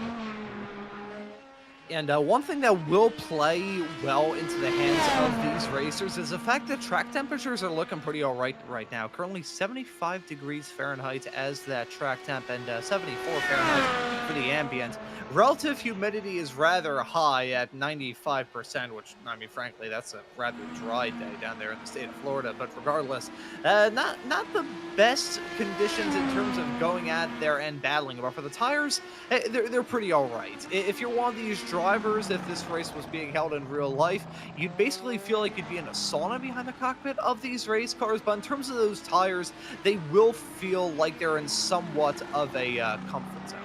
S1: And one thing that will play well into the hands of these racers is the fact that track temperatures are looking pretty all right now. Currently 75 degrees Fahrenheit as that track temp and 74 Fahrenheit for the ambient. Relative humidity is rather high at 95%, which, I mean, frankly, that's a rather dry day down there in the state of Florida. But regardless, not the best conditions in terms of going out there and battling. But for the tires, they're pretty all right. If you're one of these drivers, if this race was being held in real life, you'd basically feel like you'd be in a sauna behind the cockpit of these race cars. But in terms of those tires, they will feel like they're in somewhat of a comfort zone.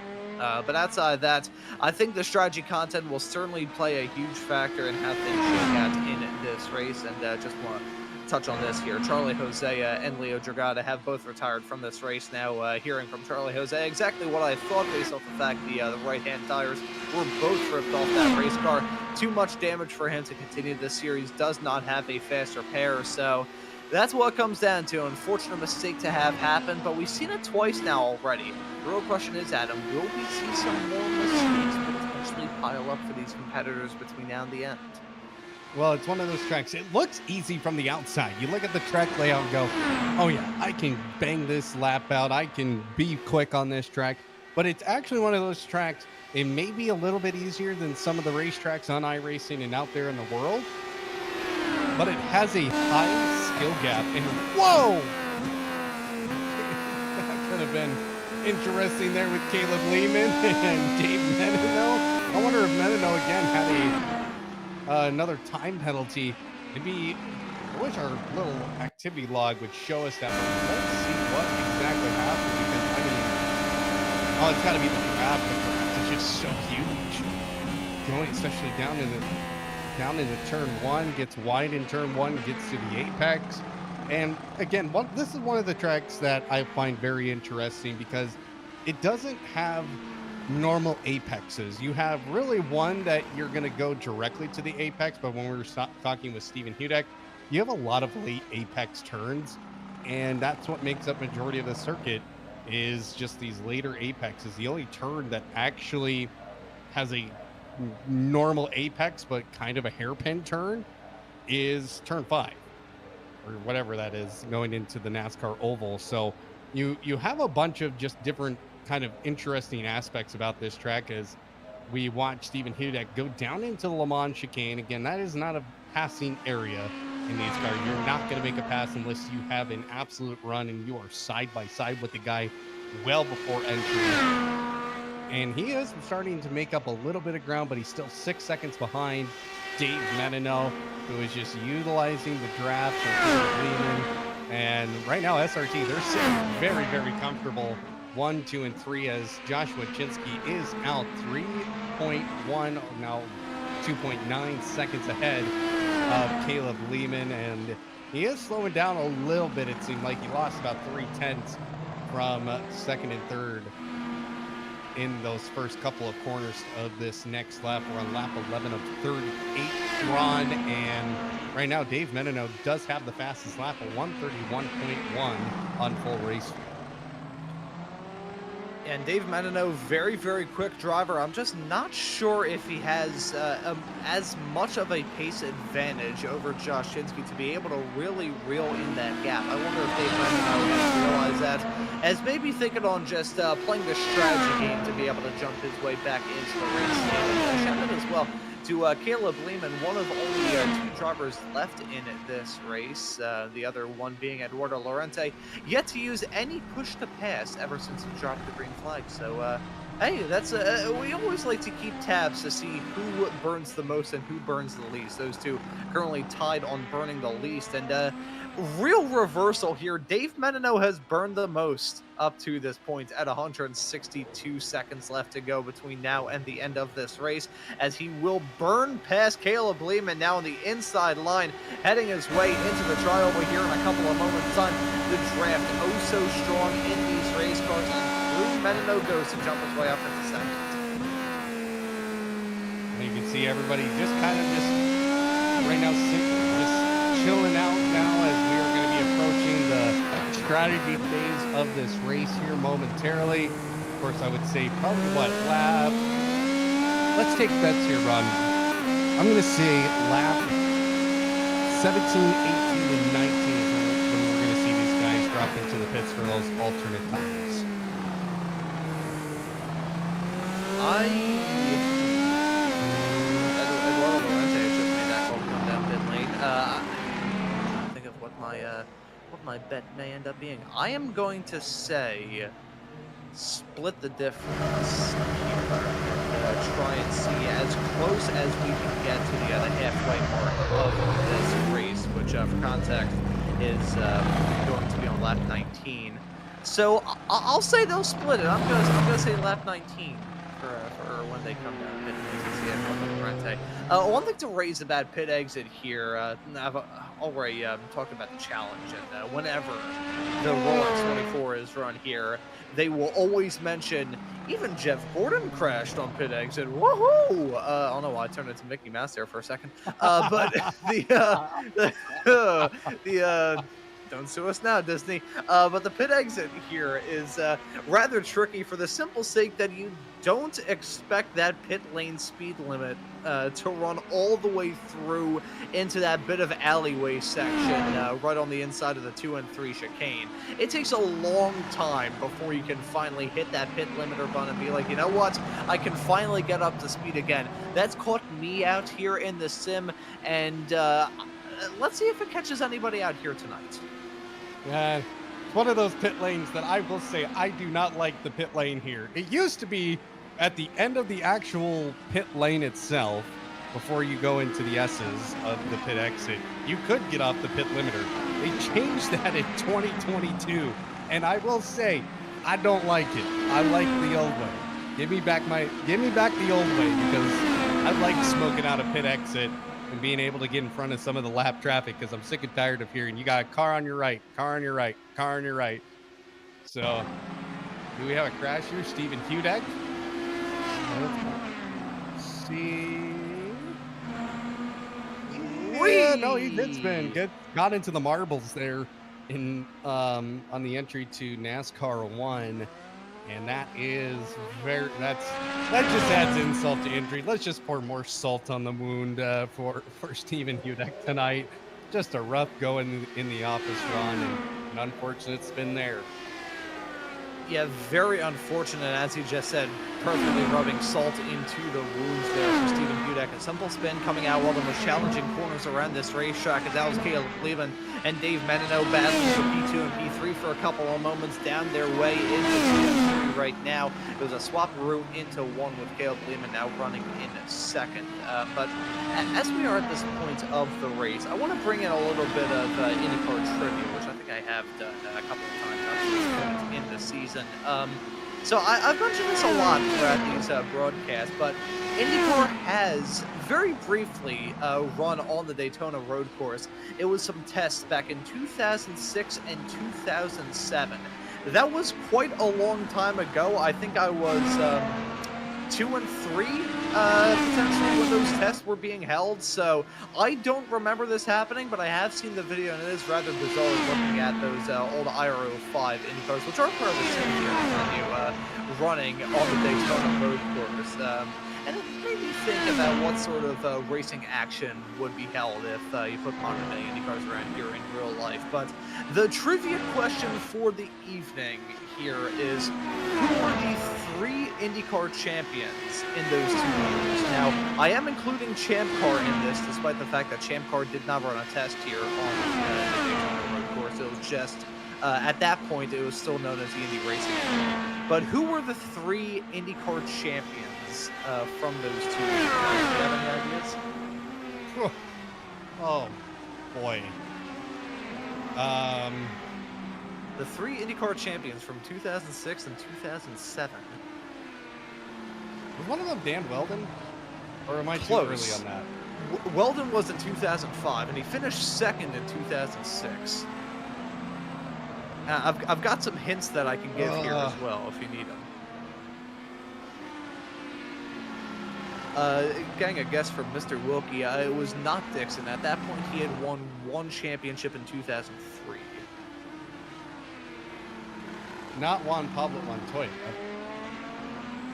S1: But outside that, I think the strategy content will certainly play a huge factor in how things shake out in this race. And just want to touch on this here. Charlie Hosea and Leo Dragada have both retired from this race now. Hearing from Charlie Hosea exactly what I thought based off the fact the right-hand tires were both ripped off that race car. Too much damage for him to continue this series. Does not have a faster pair, so that's what it comes down to. Unfortunate mistake to have happened, but we've seen it twice now already. The real question is, Adam, will we see some more mistakes potentially pile up for these competitors between now and the end?
S2: Well, it's one of those tracks. It looks easy from the outside. You look at the track layout and go, oh yeah, I can bang this lap out. I can be quick on this track. But it's actually one of those tracks. It may be a little bit easier than some of the racetracks on iRacing and out there in the world, but it has a high skill gap. And whoa! That could have been interesting there with Caleb Lehman and Dave Menino. I wonder if Menino again had another time penalty I wish our little activity log would show us that. Let's see what exactly happened, because I mean, oh, it's got to be the draft. The draft is just so huge. Going, especially down in the turn one, gets wide in turn one, gets to the apex. And again, this is one of the tracks that I find very interesting because it doesn't have normal apexes. You have really one that you're going to go directly to the apex, but when we were talking with Stephen Hudek, you have a lot of late apex turns, and that's what makes up majority of the circuit is just these later apexes. The only turn that actually has a normal apex but kind of a hairpin turn is turn 5 or whatever that is, going into the NASCAR oval. So you have a bunch of just different kind of interesting aspects about this track as we watch Stephen Hudek go down into the Le Mans chicane. Again, that is not a passing area in these cars. You're not going to make a pass unless you have an absolute run and you are side by side with the guy well before entry. And he is starting to make up a little bit of ground, but he's still 6 seconds behind Dave Menino, who is just utilizing the draft for Lehman. And right now, SRT, they're sitting very, very comfortable 1, 2, and 3 as Joshua Chinsky is out 3.1, now 2.9 seconds ahead of Caleb Lehman. And he is slowing down a little bit. It seemed like he lost about 3/10 from second and third in those first couple of corners of this next lap. We're on lap 11 of 38 run, and right now Dave Menino does have the fastest lap of 1:31.1 on full race.
S1: And Dave Menino, very, very quick driver. I'm just not sure if he has as much of a pace advantage over Josh Chinsky to be able to really reel in that gap. I wonder if Dave Menino has realized that, as maybe thinking on just playing the strategy game to be able to jump his way back into the race. And shout out as well to Caleb Lehman, one of only 2 drivers left in this race, the other one being Eduardo Lorente, yet to use any push to pass ever since he dropped the green flag. So, hey, that's we always like to keep tabs to see who burns the most and who burns the least. Those two currently tied on burning the least, and real reversal here. Dave Menino has burned the most up to this point at 162 seconds left to go between now and the end of this race, as he will burn past Caleb Lehman now on the inside line, heading his way into the trioval here in a couple of moments time. The draft oh so strong in these race cars, and Menino goes to jump his way up into second.
S2: And you can see everybody just kind of right now just chilling out now as we are going to be approaching the strategy phase of this race here momentarily. Of course, I would say probably lap. Let's take bets here, Ron. I'm going to say lap 17, 18, and 19 is when we're going to see these guys drop into the pits for those alternate times.
S1: Eduardo Lorente just made that call to come down pit lane. Think of what my bet may end up being. I am going to say split the difference here. Try and see as close as we can get to the halfway mark of this race, which for context is going to be on lap 19. So I'll say they'll split it. I'm gonna say lap 19 for when they come down pit lane. One thing to raise about pit exit here, I've already talked about the challenge, and whenever the Rolex 24 is run here, they will always mention even Jeff Gordon crashed on pit exit. Woohoo! I don't know why I turned into Mickey Mouse there for a second, but the don't sue us now, Disney. But the pit exit here is rather tricky for the simple sake that you don't expect that pit lane speed limit to run all the way through into that bit of alleyway section right on the inside of the 2 and 3 chicane. It takes a long time before you can finally hit that pit limiter button and be like, you know what? I can finally get up to speed again. That's caught me out here in the sim, and let's see if it catches anybody out here tonight.
S2: Yeah, it's one of those pit lanes that I will say I do not like the pit lane here. It used to be at the end of the actual pit lane itself, before you go into the S's of the pit exit, you could get off the pit limiter. They changed that in 2022, and I will say, I don't like it. I like the old way. Give me back the old way, because I like smoking out a pit exit and being able to get in front of some of the lap traffic, because I'm sick and tired of hearing you got a car on your right, car on your right, car on your right. So, do we have a crash here? Stephen Hudek? Let's see. Yeah, no, it's been good. Got into the marbles there in on the entry to NASCAR 1. And that just adds insult to injury. Let's just pour more salt on the wound for Stephen Hudek tonight. Just a rough go in the office run, and unfortunate spin there.
S1: Yeah, very unfortunate, as he just said, perfectly rubbing salt into the wounds there for Stephen Hudek. A simple spin coming out one of the most challenging corners around this racetrack, as that was Caleb Lehman and Dave Menino battling for P2 and P3 for a couple of moments down their way into P3 right now. It was a swap route into one with Caleb Lehman now running in second. But as we are at this point of the race, I want to bring in a little bit of IndyCar trivia, which I think I have done a couple of times up to this point in the season. So I've mentioned this a lot throughout these broadcasts, but IndyCar has very briefly run on the Daytona road course. It was some tests back in 2006 and 2007. That was quite a long time ago. I think I was 2 and 3 potentially when those tests were being held. So I don't remember this happening, but I have seen the video, and it is rather bizarre looking at those old IR18 IndyCars, which are part of the sim here menu, running on the Daytona road course. And it made me think about what sort of racing action would be held if you put modern day IndyCars around here in real life. But the trivia question for the evening here is, who are the 3 IndyCar champions in those 2 years? Now, I am including Champ Car in this, despite the fact that Champ Car did not run a test here on the Daytona road course. It was just, at that point, it was still known as the Indy Racing League. But who were the 3 IndyCar champions from those 2 years? Do you have any ideas?
S2: Oh, boy.
S1: The 3 IndyCar champions from 2006 and 2007.
S2: Was one of them Dan Weldon? Or am I
S1: Close.
S2: too early on that?
S1: Weldon was in 2005, and he finished second in 2006. I've got some hints that I can give here as well, if you need them. Getting a guess from Mr. Wilkie, it was not Dixon. At that point, he had won 1 championship in 2003.
S2: Not Juan Pablo Montoya.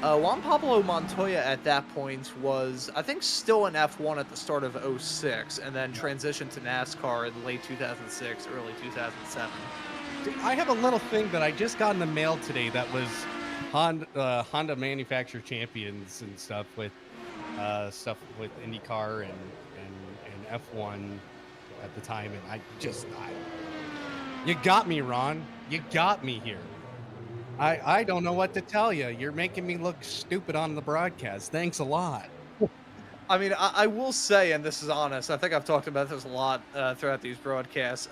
S1: Juan Pablo Montoya at that point was, I think, still in F1 at the start of 06, and then transitioned to NASCAR in late 2006, early 2007.
S2: I have a little thing that I just got in the mail today that was Honda manufacturer champions and stuff with IndyCar and F1 at the time, and you got me, Ron. You got me here. I don't know what to tell you. You're making me look stupid on the broadcast. Thanks a lot.
S1: I mean, I will say, and this is honest, I think I've talked about this a lot throughout these broadcasts.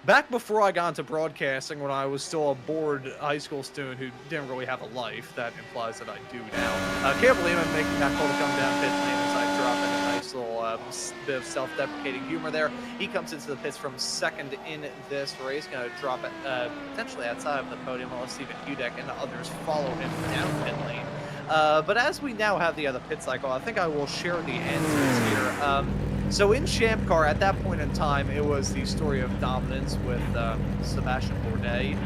S1: Back before I got into broadcasting, when I was still a bored high school student who didn't really have a life, that implies that I do now. Can't believe I'm making that call to come down pit lane as I drop in a nice little bit of self-deprecating humor there. He comes into the pits from second in this race, going to drop it potentially outside of the podium, while Stephen Hudek and others follow him down pit lane. But as we now have the other pit cycle, I think I will share the answers here. So in Champ Car, at that point in time, it was the story of dominance with Sebastian Bourdais,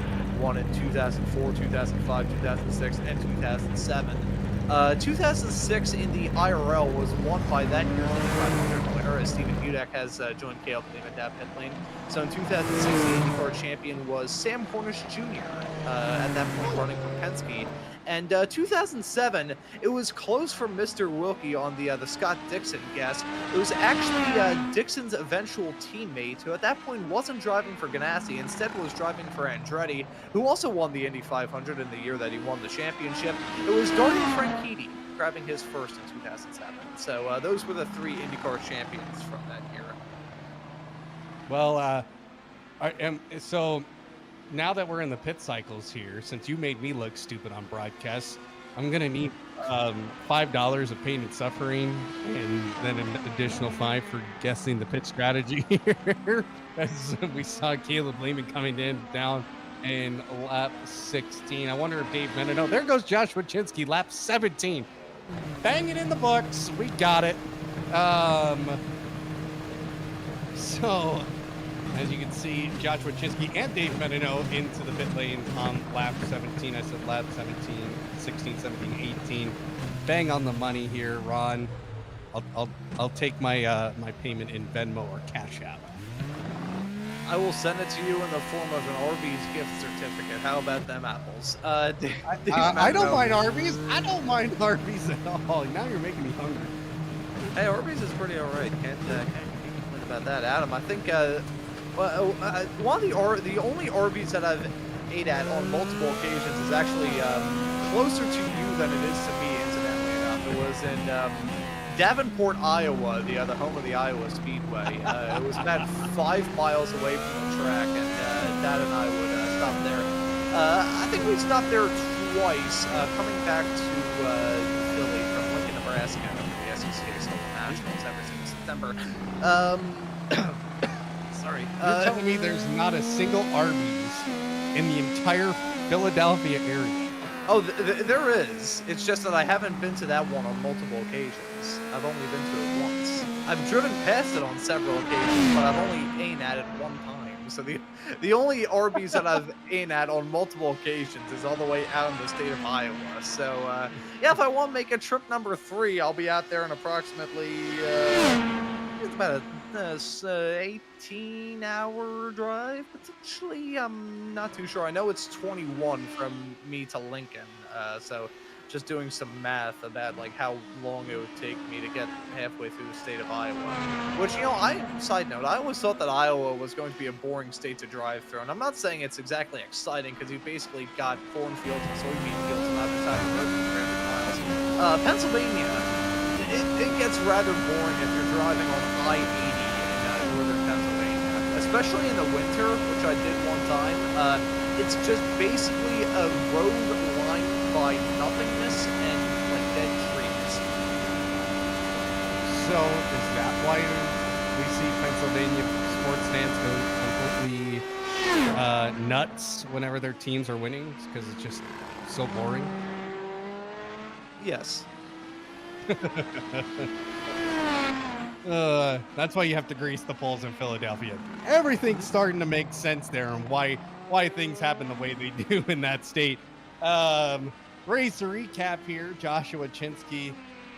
S1: won in 2004, 2005, 2006, and 2007. 2006 in the IRL was won by that year's 500 winner, as Stephen Hudek has joined Caleb Lehman down pit lane. So in 2006, the IndyCar champion was Sam Cornish Jr., at that point running for Penske. And 2007, it was close for Mr. Wilkie on the Scott Dixon guess. It was actually Dixon's eventual teammate, who at that point wasn't driving for Ganassi, instead was driving for Andretti, who also won the Indy 500 in the year that he won the championship. It was Darnie Franchitti. grabbing his first in 2007. So those were the 3 IndyCar champions from that year.
S2: Well, so now that we're in the pit cycles here, since you made me look stupid on broadcast, I'm gonna need $5 of pain and suffering, and then an additional $5 for guessing the pit strategy here. As we saw Caleb Lehman coming down in lap 16. I wonder if Dave Menino. There goes Joshua Chinsky, lap 17. Bang it in the books. We got it. So, as you can see, Joshua Chinsky and Dave Menino into the pit lane on lap 17. I said lap 17, 16, 17, 18. Bang on the money here, Ron. I'll take my my payment in Venmo or Cash App.
S1: I will send it to you in the form of an Arby's gift certificate. How about them apples?
S2: I don't mind Arby's. I don't mind Arby's at all. Now you're making me hungry.
S1: Hey, Arby's is pretty alright. Can't complain about that, Adam. I think one of the only Arby's that I've ate at on multiple occasions is actually closer to you than it is to me. Incidentally enough, it was in Davenport, Iowa, the home of the Iowa Speedway. It was about 5 miles away from the track, and Dad and I would stop there. I think we stopped there twice, coming back to Philly from Lincoln, Nebraska, after the SCCA Summer Nationals ever since September. Sorry.
S2: You're telling me there's not a single Arby's in the entire Philadelphia area?
S1: Oh, there is. It's just that I haven't been to that one on multiple occasions. I've only been to it once. I've driven past it on several occasions, but I've only aimed at it one time. So the only Arby's that I've aimed at on multiple occasions is all the way out in the state of Iowa. So yeah, if I want to make a trip number 3, I'll be out there in approximately it's about a 18-hour drive potentially. I'm not too sure. I know it's 21 from me to Lincoln. So just doing some math about like how long it would take me to get halfway through the state of Iowa. Which, you know, side note, I always thought that Iowa was going to be a boring state to drive through, and I'm not saying it's exactly exciting because you basically got cornfields and soybean fields on either side of the road for 300 miles. Pennsylvania, it gets rather boring if you're driving on I-80 in northern Pennsylvania, especially in the winter, which I did one time. It's just basically a road lined by nothingness and like dead trees.
S2: So is that why we see Pennsylvania sports fans go completely nuts whenever their teams are winning? Because it's just so boring?
S1: Yes.
S2: That's why you have to grease the poles in Philadelphia. Everything's starting to make sense there, and why things happen the way they do in that state. Race to recap here. Joshua Chinsky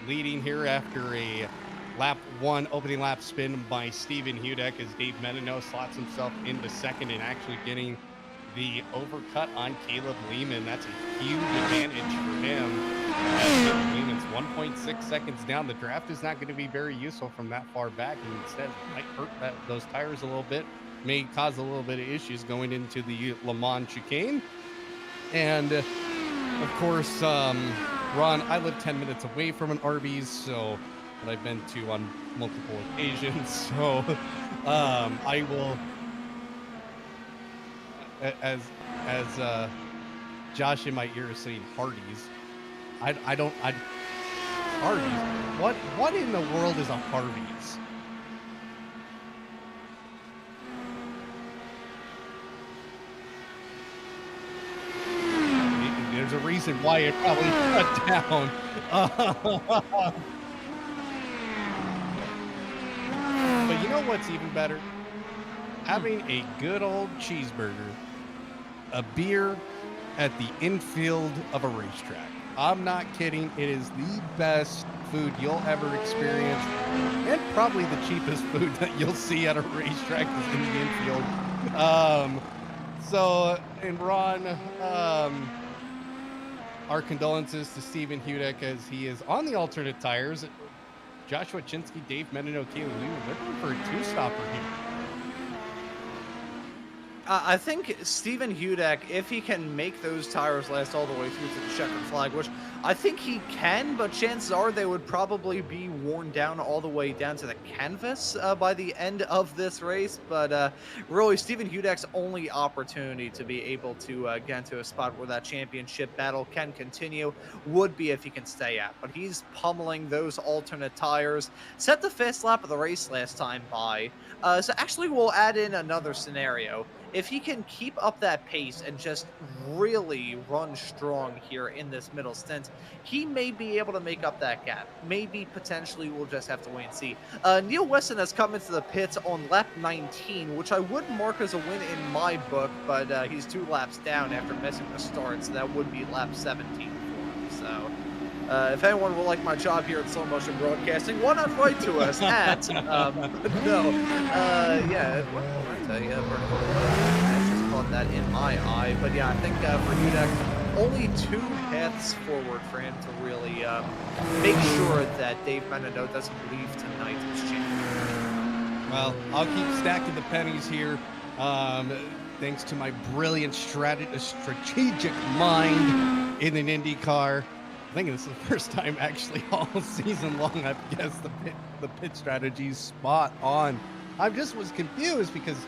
S2: leading here after a lap 1 opening lap spin by Stephen Hudek as Dave Menino slots himself into second and actually getting the overcut on Caleb Lehman. That's a huge advantage for him. Caleb Lehman's 1.6 seconds down. The draft is not going to be very useful from that far back, and instead it might hurt those tires a little bit, may cause a little bit of issues going into the Le Mans chicane. And of course, Ron, I live 10 minutes away from an Arby's, so that I've been to on multiple occasions. So I will, as Josh in my ear is saying Hardee's. Hardee's. What in the world is a Hardee's? There's a reason why it probably shut down. But you know what's even better? Having a good old cheeseburger, a beer at the infield of a racetrack. I'm not kidding. It is the best food you'll ever experience, and probably the cheapest food that you'll see at a racetrack is in the infield. And Ron, our condolences to Stephen Hudek as he is on the alternate tires. Joshua Chinsky, Dave Menino, Caleb Lehman, they're going for a 2-stopper here.
S1: I think Steven Hudek, if he can make those tires last all the way through to the checkered flag, which I think he can, but chances are they would probably be worn down all the way down to the canvas by the end of this race. But really, Steven Hudek's only opportunity to be able to get into a spot where that championship battle can continue would be if he can stay out. But he's pummeling those alternate tires. Set the fast lap of the race last time by. So actually, we'll add in another scenario. If he can keep up that pace and just really run strong here in this middle stint, he may be able to make up that gap. Maybe, potentially, we'll just have to wait and see. Neil Weston has come into the pits on lap 19, which I would mark as a win in my book, but he's 2 laps down after missing the start, so that would be lap 17 for him. So if anyone would like my job here at Slow Motion Broadcasting, why not write to us at, yeah, I just caught that in my eye, but yeah, I think for Hudek, only 2 paths forward for him to really make sure that Dave Menino doesn't leave tonight as champion.
S2: Well, I'll keep stacking the pennies here, thanks to my brilliant strategic mind in an IndyCar. I think this is the first time actually all season long I've guessed the pit strategy's spot on. I just was confused because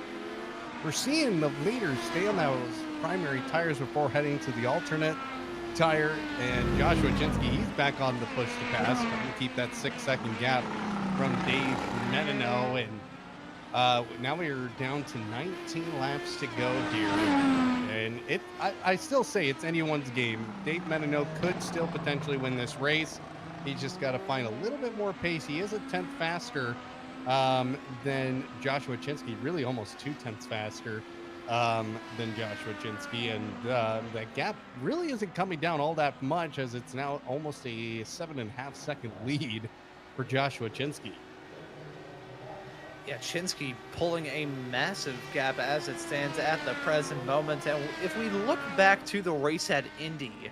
S2: we're seeing the leaders stay on those primary tires before heading to the alternate tire, and Joshua Chinsky, he's back on the push to pass, trying to keep that 6-second gap from Dave Menino, and now we're down to 19 laps to go here, and I still say it's anyone's game. Dave Menino could still potentially win this race. He's just got to find a little bit more pace. He is a 10th faster than Joshua Chinsky, really almost 2 tenths faster than Joshua Chinsky, and that gap really isn't coming down all that much, as it's now almost a 7.5 second lead for Joshua Chinsky.
S1: Yeah, Chinsky pulling a massive gap as it stands at the present moment. And if we look back to the race at Indy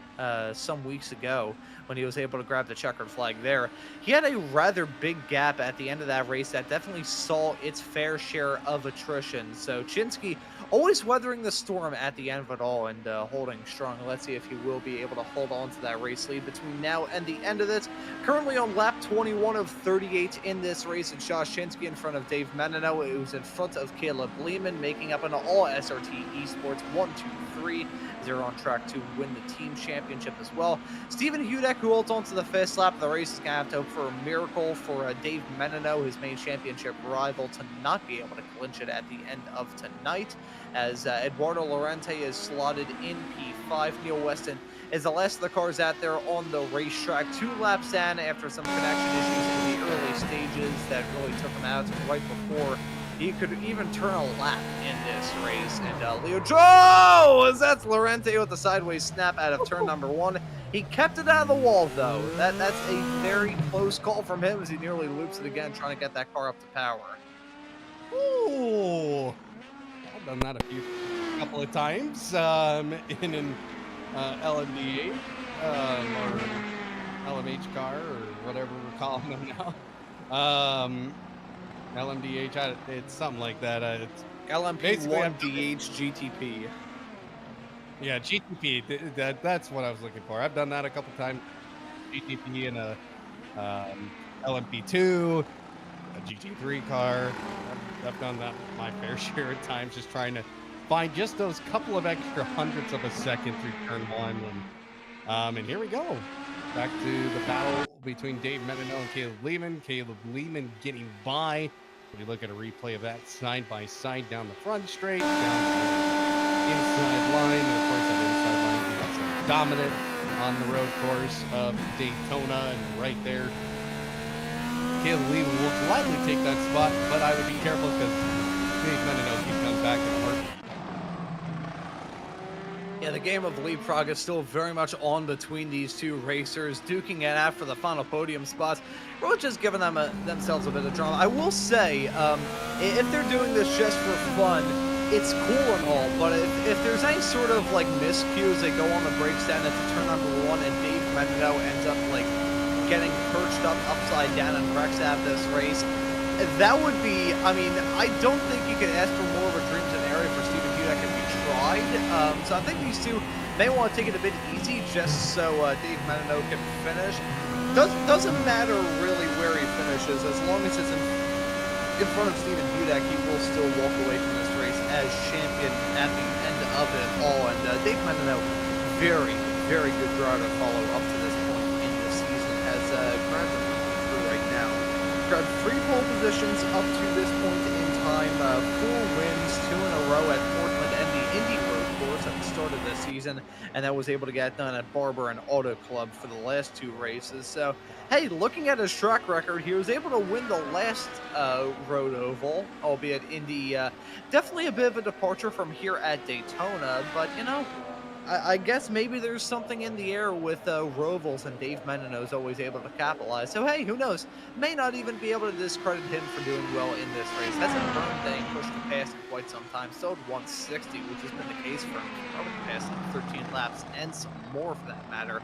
S1: some weeks ago, when he was able to grab the checkered flag there, he had a rather big gap at the end of that race that definitely saw its fair share of attrition. So Chinsky always weathering the storm at the end of it all and holding strong. Let's see if he will be able to hold on to that race lead between now and the end of this. Currently on lap 21 of 38 in this race, it's Josh Chinsky in front of Dave Menino. It was in front of Caleb Lehman, making up an all SRT Esports 1, 2, 3. They're on track to win the team championship as well. Steven Hudek, who holds on to the fast lap of the race, is going to have to hope for a miracle for Dave Menino, his main championship rival, to not be able to clinch it at the end of tonight, as Eduardo Lorente is slotted in P5. Neil Weston is the last of the cars out there on the racetrack, 2 laps in after some connection issues in the early stages that really took him out right before he could even turn a lap in this race. And Leo Joe, as that's Lorente with the sideways snap out of turn number 1. He kept it out of the wall, though. That's a very close call from him, as he nearly loops it again, trying to get that car up to power.
S2: Ooh, I've done that a couple of times in an LMDH or LMH car, or whatever we're calling them now. LMDH, it's something like that. It's
S1: LMP1DH GTP.
S2: Yeah, GTP. That's what I was looking for. I've done that a couple times. GTP in a LMP2, a GT3 car. I've done that my fair share of times, just trying to find just those couple of extra hundredths of a second through turn 1. And here we go. Back to the battle between Dave Menino and Caleb Lehman. Caleb Lehman getting by. If you look at a replay of that side by side down the front straight, down the inside line, and of course that inside line is dominant on the road course of Daytona, and right there, Caleb Lehman will gladly take that spot, but I would be careful because Dave Menino keeps coming back in a heartbeat.
S1: Yeah, the game of leapfrog is still very much on between these two racers, duking it out for the final podium spots. Really just giving them themselves a bit of drama. I will say, if they're doing this just for fun, it's cool and all, but if there's any sort of like miscues, they go on the brakes down into turn number 1, and Dave Menino ends up like getting perched up upside down and wrecks out this race, that would be, I mean, I don't think you could ask for more of a dream scenario for Steven Hudek ride. So I think these two may want to take it a bit easy just so Dave Menino can finish. Doesn't matter really where he finishes, as long as it's in front of Steven Hudak, he will still walk away from this race as champion at the end of it all. And Dave Menino, very, very good driver to follow up to this point in the season, has grabbed a through right now. Grabbed 3 pole positions up to this point in time, 4 wins, 2 in a row at Portland and the Indy Road Course at the start of this season, and that was able to get done at Barber and Auto Club for the last 2 races. So, hey, looking at his track record, he was able to win the last road oval, albeit Indy, definitely a bit of a departure from here at Daytona, but, you know, I guess maybe there's something in the air with Rovals, and Dave Menino is always able to capitalize. So, hey, who knows? May not even be able to discredit him for doing well in this race. Hasn't burned Dang pushed the pass in quite some time. Still at 160, which has been the case for him over the past 13 laps, and some more for that matter.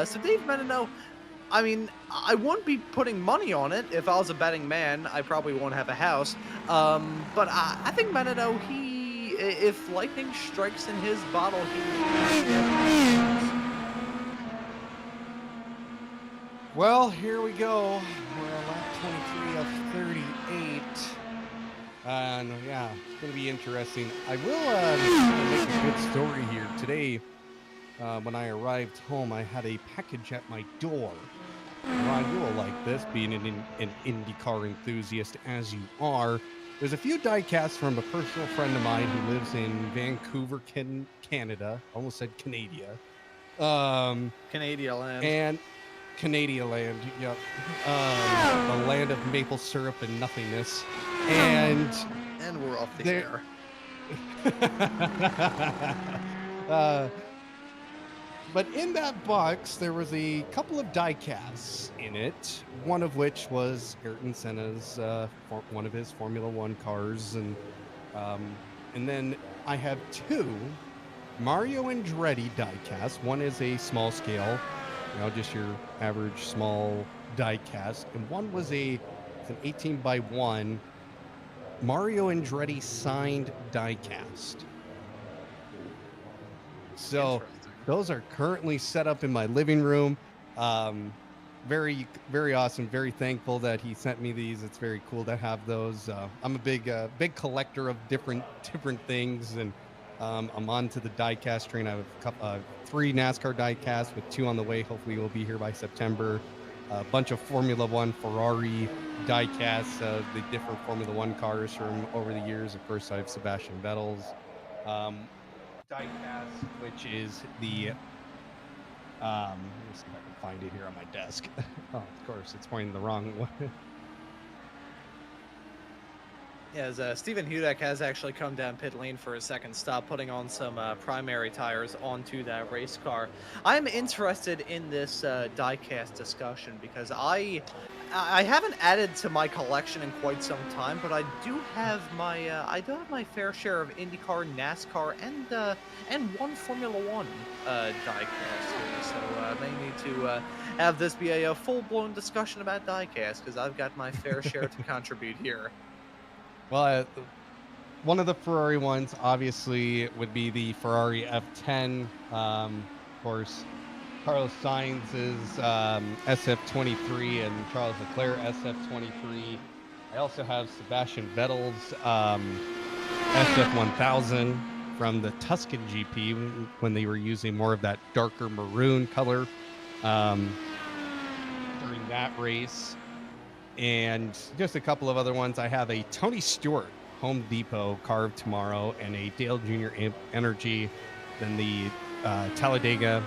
S1: So Dave Menino, I mean, I wouldn't be putting money on it. If I was a betting man, I probably won't have a house. But I think Menino, if lightning strikes in his bottle,
S2: Well, here we go. We're at lap 23 of 38. And yeah, it's going to be interesting. I will make a good story here. Today, when I arrived home, I had a package at my door. Ron, you will like this, being an IndyCar enthusiast as you are. There's a few die-casts from a personal friend of mine who lives in Vancouver, Canada. Almost said Canada.
S1: Canada land.
S2: And Canada land, yep. The land of maple syrup and nothingness. And
S1: we're off the air.
S2: But in that box, there was a couple of die casts in it, one of which was Ayrton Senna's, one of his Formula One cars. And then I have 2 Mario Andretti die casts. One is a small scale, you know, just your average small die cast. And one was it's an 18x1 Mario Andretti signed die cast. So those are currently set up in my living room. Very, very awesome. Very thankful that he sent me these. It's very cool to have those. I'm a big collector of different things, and I'm on to the die-cast train. I have 3 NASCAR die-casts with 2 on the way. Hopefully we'll be here by September. A bunch of Formula One, Ferrari die-casts, the different Formula One cars from over the years. Of course, I have Sebastian Vettel's die-cast, which is the let me see if I can find it here on my desk. Oh, of course, it's pointing the wrong way.
S1: As Steven Hudak has actually come down pit lane for a second stop, putting on some primary tires onto that race car. I'm interested in this die-cast discussion because I haven't added to my collection in quite some time, but I do have my fair share of IndyCar, NASCAR, and one Formula One die-cast here. So I may need to have this be a full-blown discussion about die-cast because I've got my fair share to contribute here.
S2: Well, one of the Ferrari ones obviously would be the Ferrari F10. Of course, Carlos Sainz's SF23 and Charles Leclerc SF23. I also have Sebastian Vettel's SF1000 from the Tuscan GP when they were using more of that darker maroon color during that race. And just a couple of other ones. I have a Tony Stewart Home Depot carved tomorrow and a Dale Jr. Energy, then the Talladega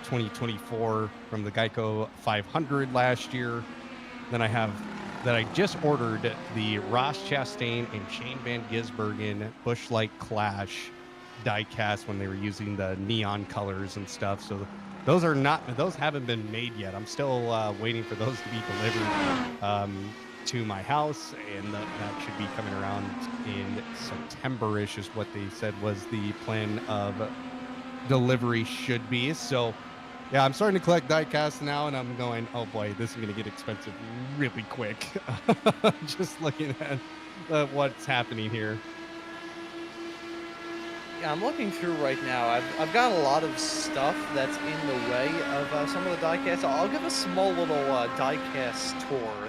S2: 2024 from the Geico 500 last year. Then I have that I just ordered the Ross Chastain and Shane Van Gisbergen Busch Light Clash die cast when they were using the neon colors and stuff. So those haven't been made yet. I'm still waiting for those to be delivered to my house, and that should be coming around in September-ish is what they said was the plan of delivery should be. So yeah, I'm starting to collect die-casts now, and I'm going, oh boy, this is going to get expensive really quick. Just looking at what's happening here.
S1: Yeah, I'm looking through right now. I've got a lot of stuff that's in the way of some of the diecasts. I'll give a small little diecast tour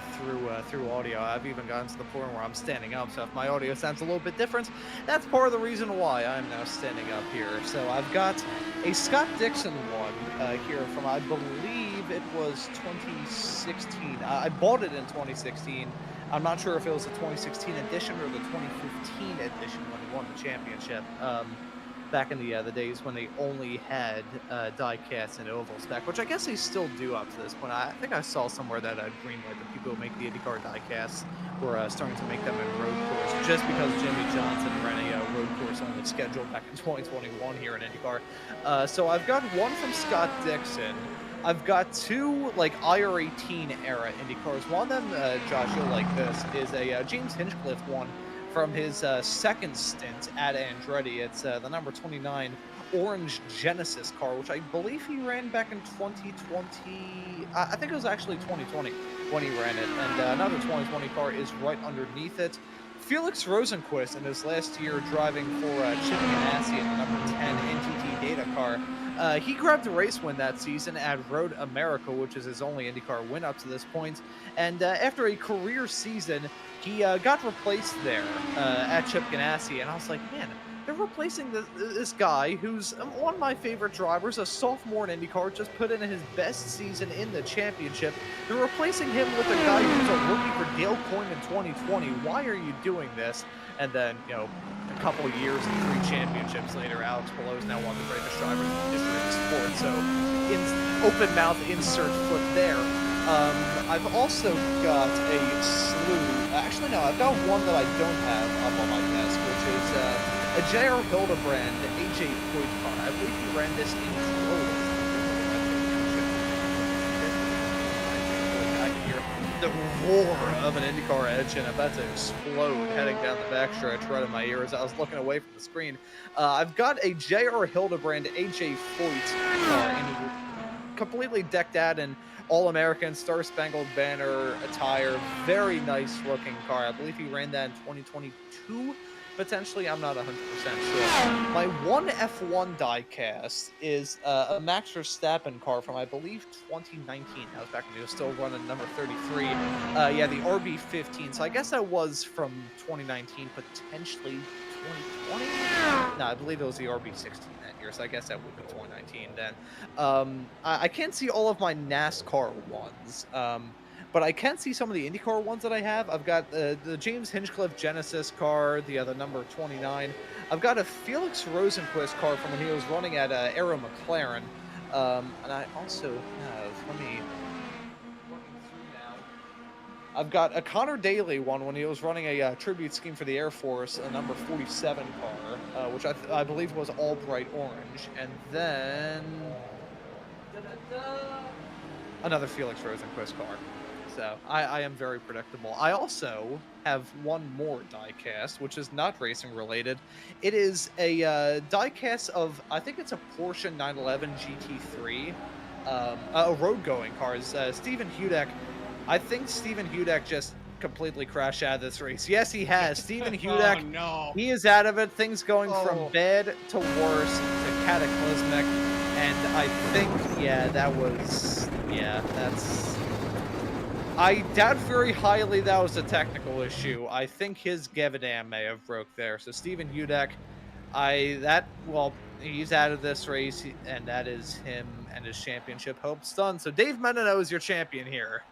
S1: through audio. I've even gotten to the point where I'm standing up, so if my audio sounds a little bit different, that's part of the reason why I'm now standing up here. So I've got a Scott Dixon one here from, I believe it was 2016. I bought it in 2016. I'm not sure if it was the 2016 edition or the 2015 edition when he won the championship. Back in the days when they only had die casts and oval spec, which I guess they still do up to this point. I think I saw somewhere that Greenlight, the people who make the INDYCAR die casts, were starting to make them in road course, just because Jimmy Johnson ran a road course on the schedule back in 2021 here in INDYCAR. So I've got one from Scott Dixon. I've got two like IR18 era INDYCARs. One of them, Josh, you'll like this, is a James Hinchcliffe one from his second stint at Andretti. It's the number 29 orange Genesis car, which I believe he ran back in 2020. I think it was actually 2020 when he ran it. And another 2020 car is right underneath it. Felix Rosenquist in his last year driving for Chip Ganassi in the number 10 NTT Data car. He grabbed a race win that season at Road America, which is his only INDYCAR win up to this point. And after a career season, he got replaced there at Chip Ganassi. And I was like, man, they're replacing this guy who's one of my favorite drivers, a sophomore in INDYCAR, just put in his best season in the championship. They're replacing him with a guy who's a rookie for Dale Coyne in 2020. Why are you doing this? And then, you know, a couple of years and 3 championships later, Alex Palou is now one of the greatest drivers in the history of the sport. So, open mouth insert foot there. I've also got a slew. Actually, no, I've got one that I don't have up on my desk, which is a J.R. Hildebrand AJ Foyt car. I believe he ran this in Florida. I can hear the roar of an INDYCAR engine about to explode heading down the backstretch right in my ear as I was looking away from the screen. I've got a J.R. Hildebrand AJ Foyt car, completely decked out in All-American Star-Spangled Banner attire. Very nice looking car. I believe he ran that in 2022. Potentially, I'm not 100% sure. My one F1 diecast is a Max Verstappen car from, I believe, 2019. That was back when he was still running number 33. Yeah, the RB15. So I guess that was from 2019, potentially 2020? No, I believe it was the RB16 that year, so I guess that would be 2019 then. I can't see all of my NASCAR ones. But I can see some of the INDYCAR ones that I have. I've got the James Hinchcliffe Genesis car, the other number 29. I've got a Felix Rosenquist car from when he was running at Aero McLaren. And I also have, let me, working through now. I've got a Connor Daly one when he was running a tribute scheme for the Air Force, a number 47 car, which I believe was all bright orange. And then another Felix Rosenquist car. So I am very predictable. I also have one more diecast, which is not racing related. It is a diecast of, I think it's a Porsche 911 GT3, a road going car. Stephen Hudek. I think Stephen Hudek just completely crashed out of this race. Yes, he has. Stephen Hudek,
S2: Oh, no.
S1: he is out of it. Things going from bad to worse to cataclysmic. And I think, yeah, that's... I doubt very highly that was a technical issue. I think his Gevadam may have broke there. So Stephen Hudek, well, he's out of this race, and that is him and his championship hopes done. So Dave Menino is your champion here.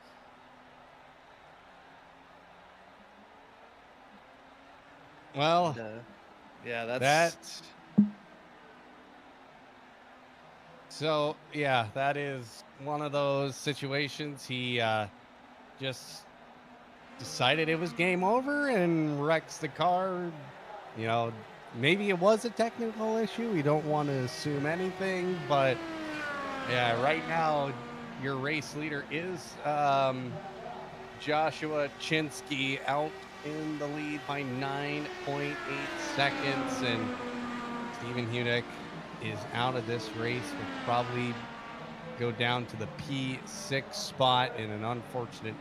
S2: Well,
S1: yeah, that's...
S2: So, yeah, that is one of those situations. He just decided it was game over and wrecks the car. You know, maybe it was a technical issue. We don't want to assume anything, but yeah, right now your race leader is Joshua Chinsky out in the lead by 9.8 seconds, and Stephen Hudek is out of this race. Will probably go down to the P6 spot in an unfortunate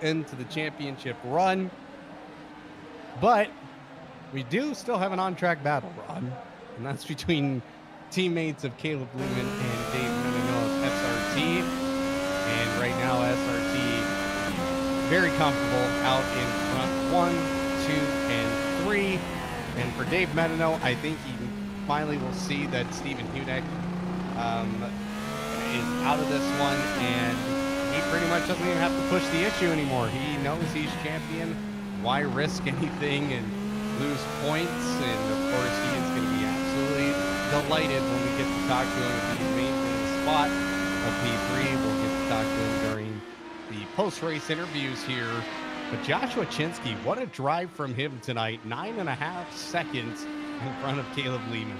S2: end to the championship run. But we do still have an on-track battle, Ron, and that's between teammates of Caleb Lehman and Dave Menino of SRT. And right now, SRT very comfortable out in front, 1, 2, and 3. And for Dave Menino, I think he finally will see that Stephen Hudak is out of this one, and he pretty much doesn't even have to push the issue anymore. He knows he's champion. Why risk anything and lose points? And of course, he is going to be absolutely delighted when we get to talk to him if he's maintained the spot of P3. We'll get to talk to him during the post-race interviews here. But Joshua Chinsky, what a drive from him tonight. 9.5 seconds in front of Caleb Lehman.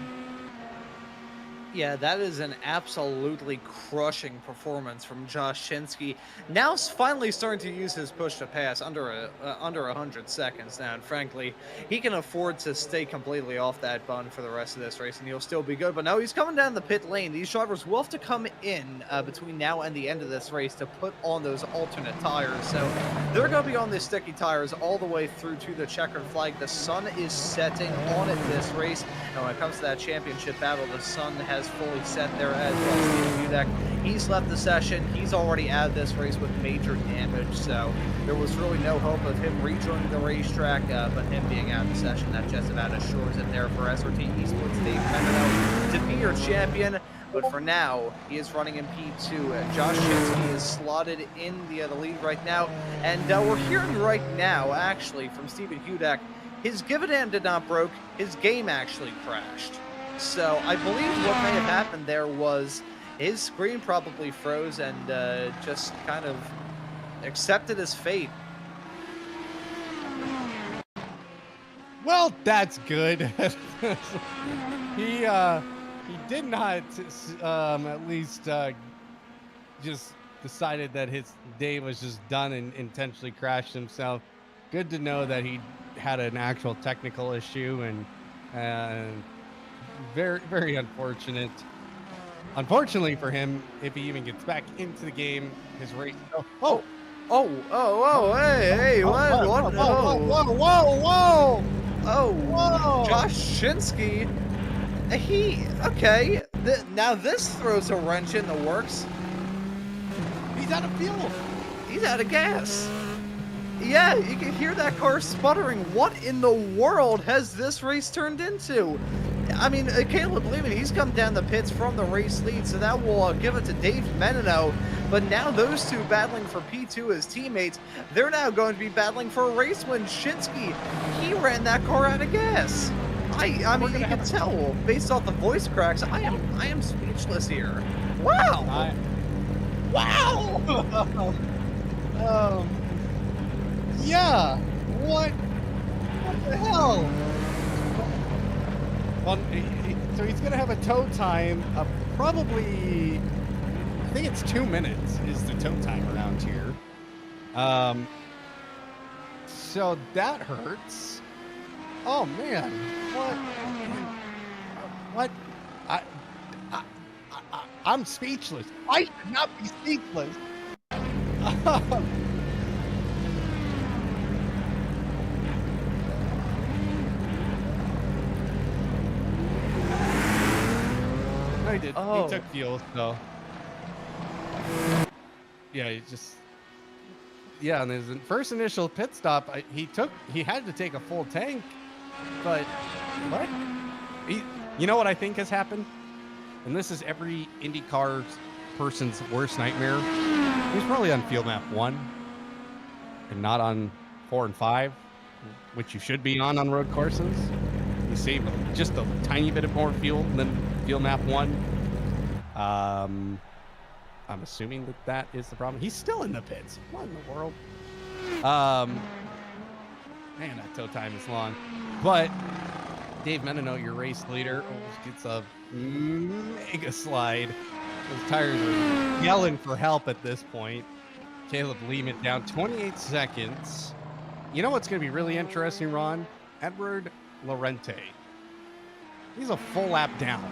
S1: Yeah, that is an absolutely crushing performance from Josh Chinsky. Now finally starting to use his push to pass under 100 seconds now, and frankly, he can afford to stay completely off that bun for the rest of this race, and he'll still be good. But now he's coming down the pit lane. These drivers will have to come in between now and the end of this race to put on those alternate tires. So they're going to be on the sticky tires all the way through to the checkered flag. The sun is setting on it this race, and when it comes to that championship battle, the sun has fully set there as well. Steve Hudak, he's left the session. He's already out of this race with major damage, so there was really no hope of him rejoining the racetrack, but him being out of the session, that just about assures it there for SRT Esports Dave Menino to be your champion. But for now, he is running in P2. Josh Chinsky is slotted in the lead right now, and we're hearing right now, actually, from Stephen Hudak, his give a damn did not broke, his game actually crashed. So I believe what may have happened there was his screen probably froze and just kind of accepted his fate.
S2: Well, that's good. He did not at least just decided that his day was just done and intentionally crashed himself. Good to know that he had an actual technical issue, and very, very unfortunate. Unfortunately for him, if he even gets back into the game, his race.
S1: Hey, what?
S2: Whoa!
S1: Oh, Josh Chinsky. Okay. Now this throws a wrench in the works.
S2: He's out of fuel.
S1: He's out of gas. Yeah, you can hear that car sputtering. What in the world has this race turned into? I mean, Caleb Lehman, he's come down the pits from the race lead, so that will give it to Dave Menino. But now those two battling for P2 as teammates, they're now going to be battling for a race win. Shinsky, he ran that car out of gas. I mean, you can tell based off the voice cracks. I am speechless here. Wow!
S2: Wow! Yeah. What the hell? Well, so he's gonna have a tow time of probably, I think it's 2 minutes is the tow time around here. So that hurts. Oh man, what? I'm speechless. I should not be speechless. I did.
S1: Oh.
S2: He took fuel, so yeah, and his first initial pit stop, he had to take a full tank, but what? You know what I think has happened? And this is every IndyCar person's worst nightmare. He's probably on field map 1 and not on 4 and 5, which you should be on road courses. You save just a tiny bit of more fuel than field map 1. I'm assuming that is the problem. He's still in the pits. What in the world? Man, that tow time is long. But Dave Menino, your race leader, almost gets a mega slide. Those tires are yelling for help at this point. Caleb Lehman down 28 seconds. You know what's going to be really interesting, Ron? Edward Lorente. He's a full lap down.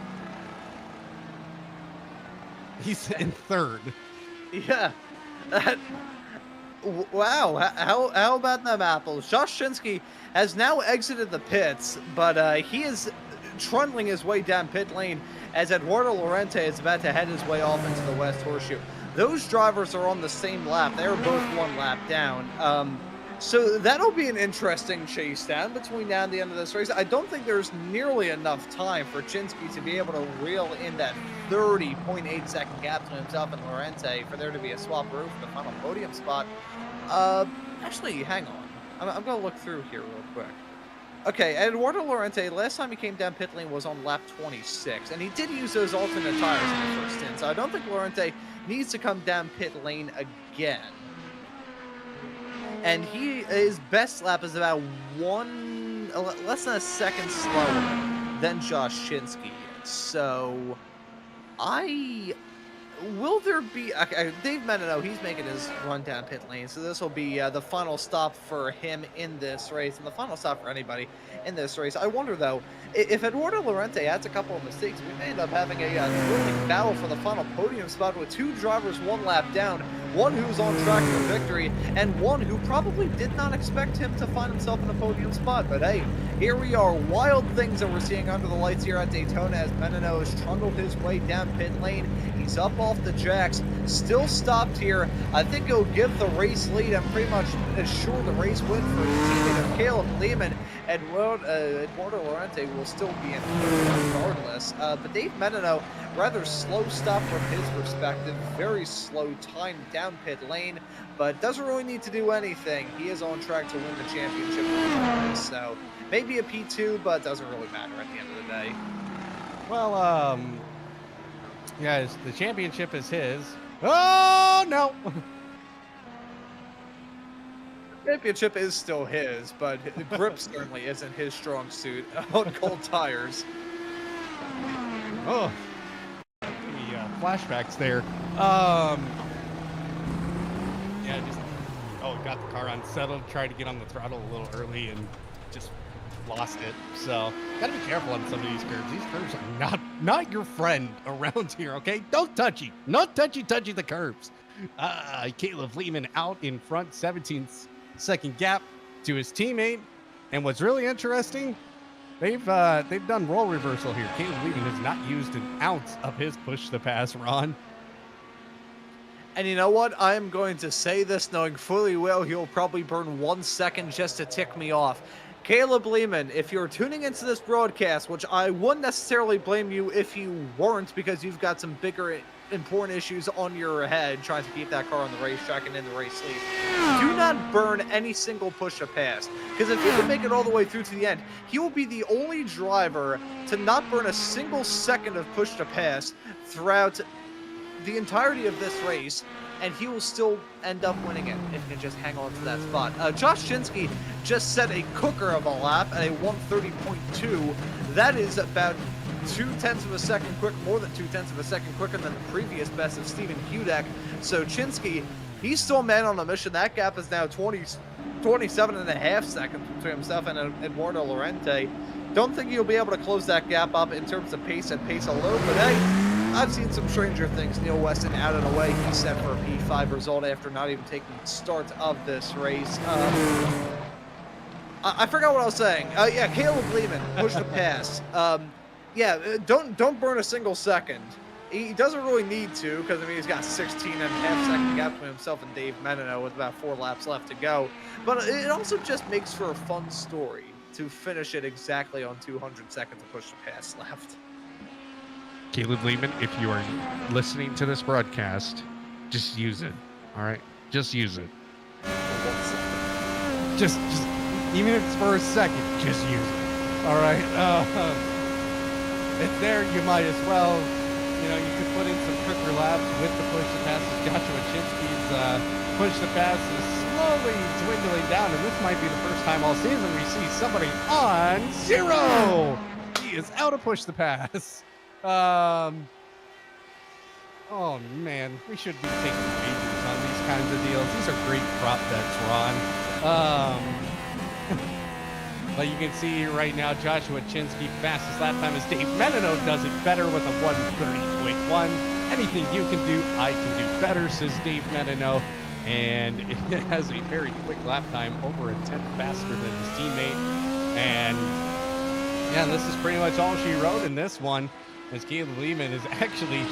S2: He's in third.
S1: Yeah, Wow, how about them apples? Josh Shinsky has now exited the pits, but he is trundling his way down pit lane as Eduardo Lorente is about to head his way off into the West Horseshoe. Those drivers are on the same lap. They are both one lap down. So that'll be an interesting chase down between now and the end of this race. I don't think there's nearly enough time for Chinsky to be able to reel in that 30.8 second gap between himself and Lorente for there to be a swap roof for the final podium spot. Actually, hang on. I'm going to look through here real quick. Okay, Eduardo Lorente, last time he came down pit lane was on lap 26, and he did use those alternate tires in the first stint, so I don't think Lorente needs to come down pit lane again. And his best lap is about less than a second slower than Josh Shinsky. So, will there be... Okay, Dave Menino, he's making his run down pit lane, so this will be the final stop for him in this race, and the final stop for anybody in this race. I wonder, though, if Eduardo Lorente adds a couple of mistakes, we may end up having a thrilling battle for the final podium spot with two drivers one lap down, one who's on track for victory, and one who probably did not expect him to find himself in a podium spot. But hey, here we are, wild things that we're seeing under the lights here at Daytona as Menino has trundled his way down pit lane. He's up off the jacks, still stopped here. I think he'll give the race lead and pretty much assure the race win for his teammate of Caleb Lehman. Eduardo Lorente will still be in regardless. But Dave Menino, rather slow stop from his perspective, very slow time down pit lane, but doesn't really need to do anything. He is on track to win the championship regardless, so maybe a P2, but doesn't really matter at the end of the day.
S2: Well, guys, the championship is his. Oh, no!
S1: Championship is still his, but the grip certainly isn't his strong suit on cold tires.
S2: Oh, give me flashbacks there. Yeah, just got the car unsettled, tried to get on the throttle a little early and just lost it. So gotta be careful on some of these curves. These curves are not your friend around here. Okay, don't touchy, not touchy the curves. Caleb Lehman out in front, 17-second gap to his teammate. And what's really interesting, they've done role reversal here. Caleb Lehman has not used an ounce of his push to pass, Ron.
S1: And you know what? I am going to say this knowing fully well he'll probably burn 1 second just to tick me off. Caleb Lehman, if you're tuning into this broadcast, which I wouldn't necessarily blame you if you weren't because you've got some bigger important issues on your head trying to keep that car on the racetrack and in the race lead, do not burn any single push to pass, because if he can make it all the way through to the end, he will be the only driver to not burn a single second of push to pass throughout the entirety of this race, and he will still end up winning it if he can just hang on to that spot. Josh Shinsky just set a cooker of a lap at a 1:30.2. That is about 0.2 of a second quick, more than 0.2 of a second quicker than the previous best of Steven Hudek. So Chinsky, he's still man on a mission. That gap is now 27.5 seconds between himself and Eduardo Lorente. Don't think he'll be able to close that gap up in terms of pace and pace alone, but hey, I've seen some stranger things. Neil Weston out and away. He's set for a P5 result after not even taking the start of this race. I forgot what I was saying. Yeah, Caleb Lehman pushed the pass. Yeah, don't burn a single second. He doesn't really need to, because I mean he's got 16.5 second gap between himself and Dave Menino with about 4 laps left to go. But it also just makes for a fun story to finish it exactly on 200 seconds of push to pass left.
S6: Caleb Lehman, if you are listening to this broadcast, just use it. All right, just use it. Just even if it's for a second, just use it. All right.
S2: It's there. You might as well. You know, you could put in some quicker laps with the push to pass. Joshua Chinsky's push to pass is slowly dwindling down, and this might be the first time all season we see somebody on 0. He is out of push to pass. Oh man, we should be taking wagers on these kinds of deals. These are great prop bets, Ron. But you can see right now, Joshua Chinsky fastest lap time as Dave Menino does it better with a 1:30.1. Anything you can do, I can do better, says Dave Menino. and it has a very quick lap time, over a tenth faster than his teammate. And yeah, this is pretty much all she wrote in this one, as Caleb Lehman is actually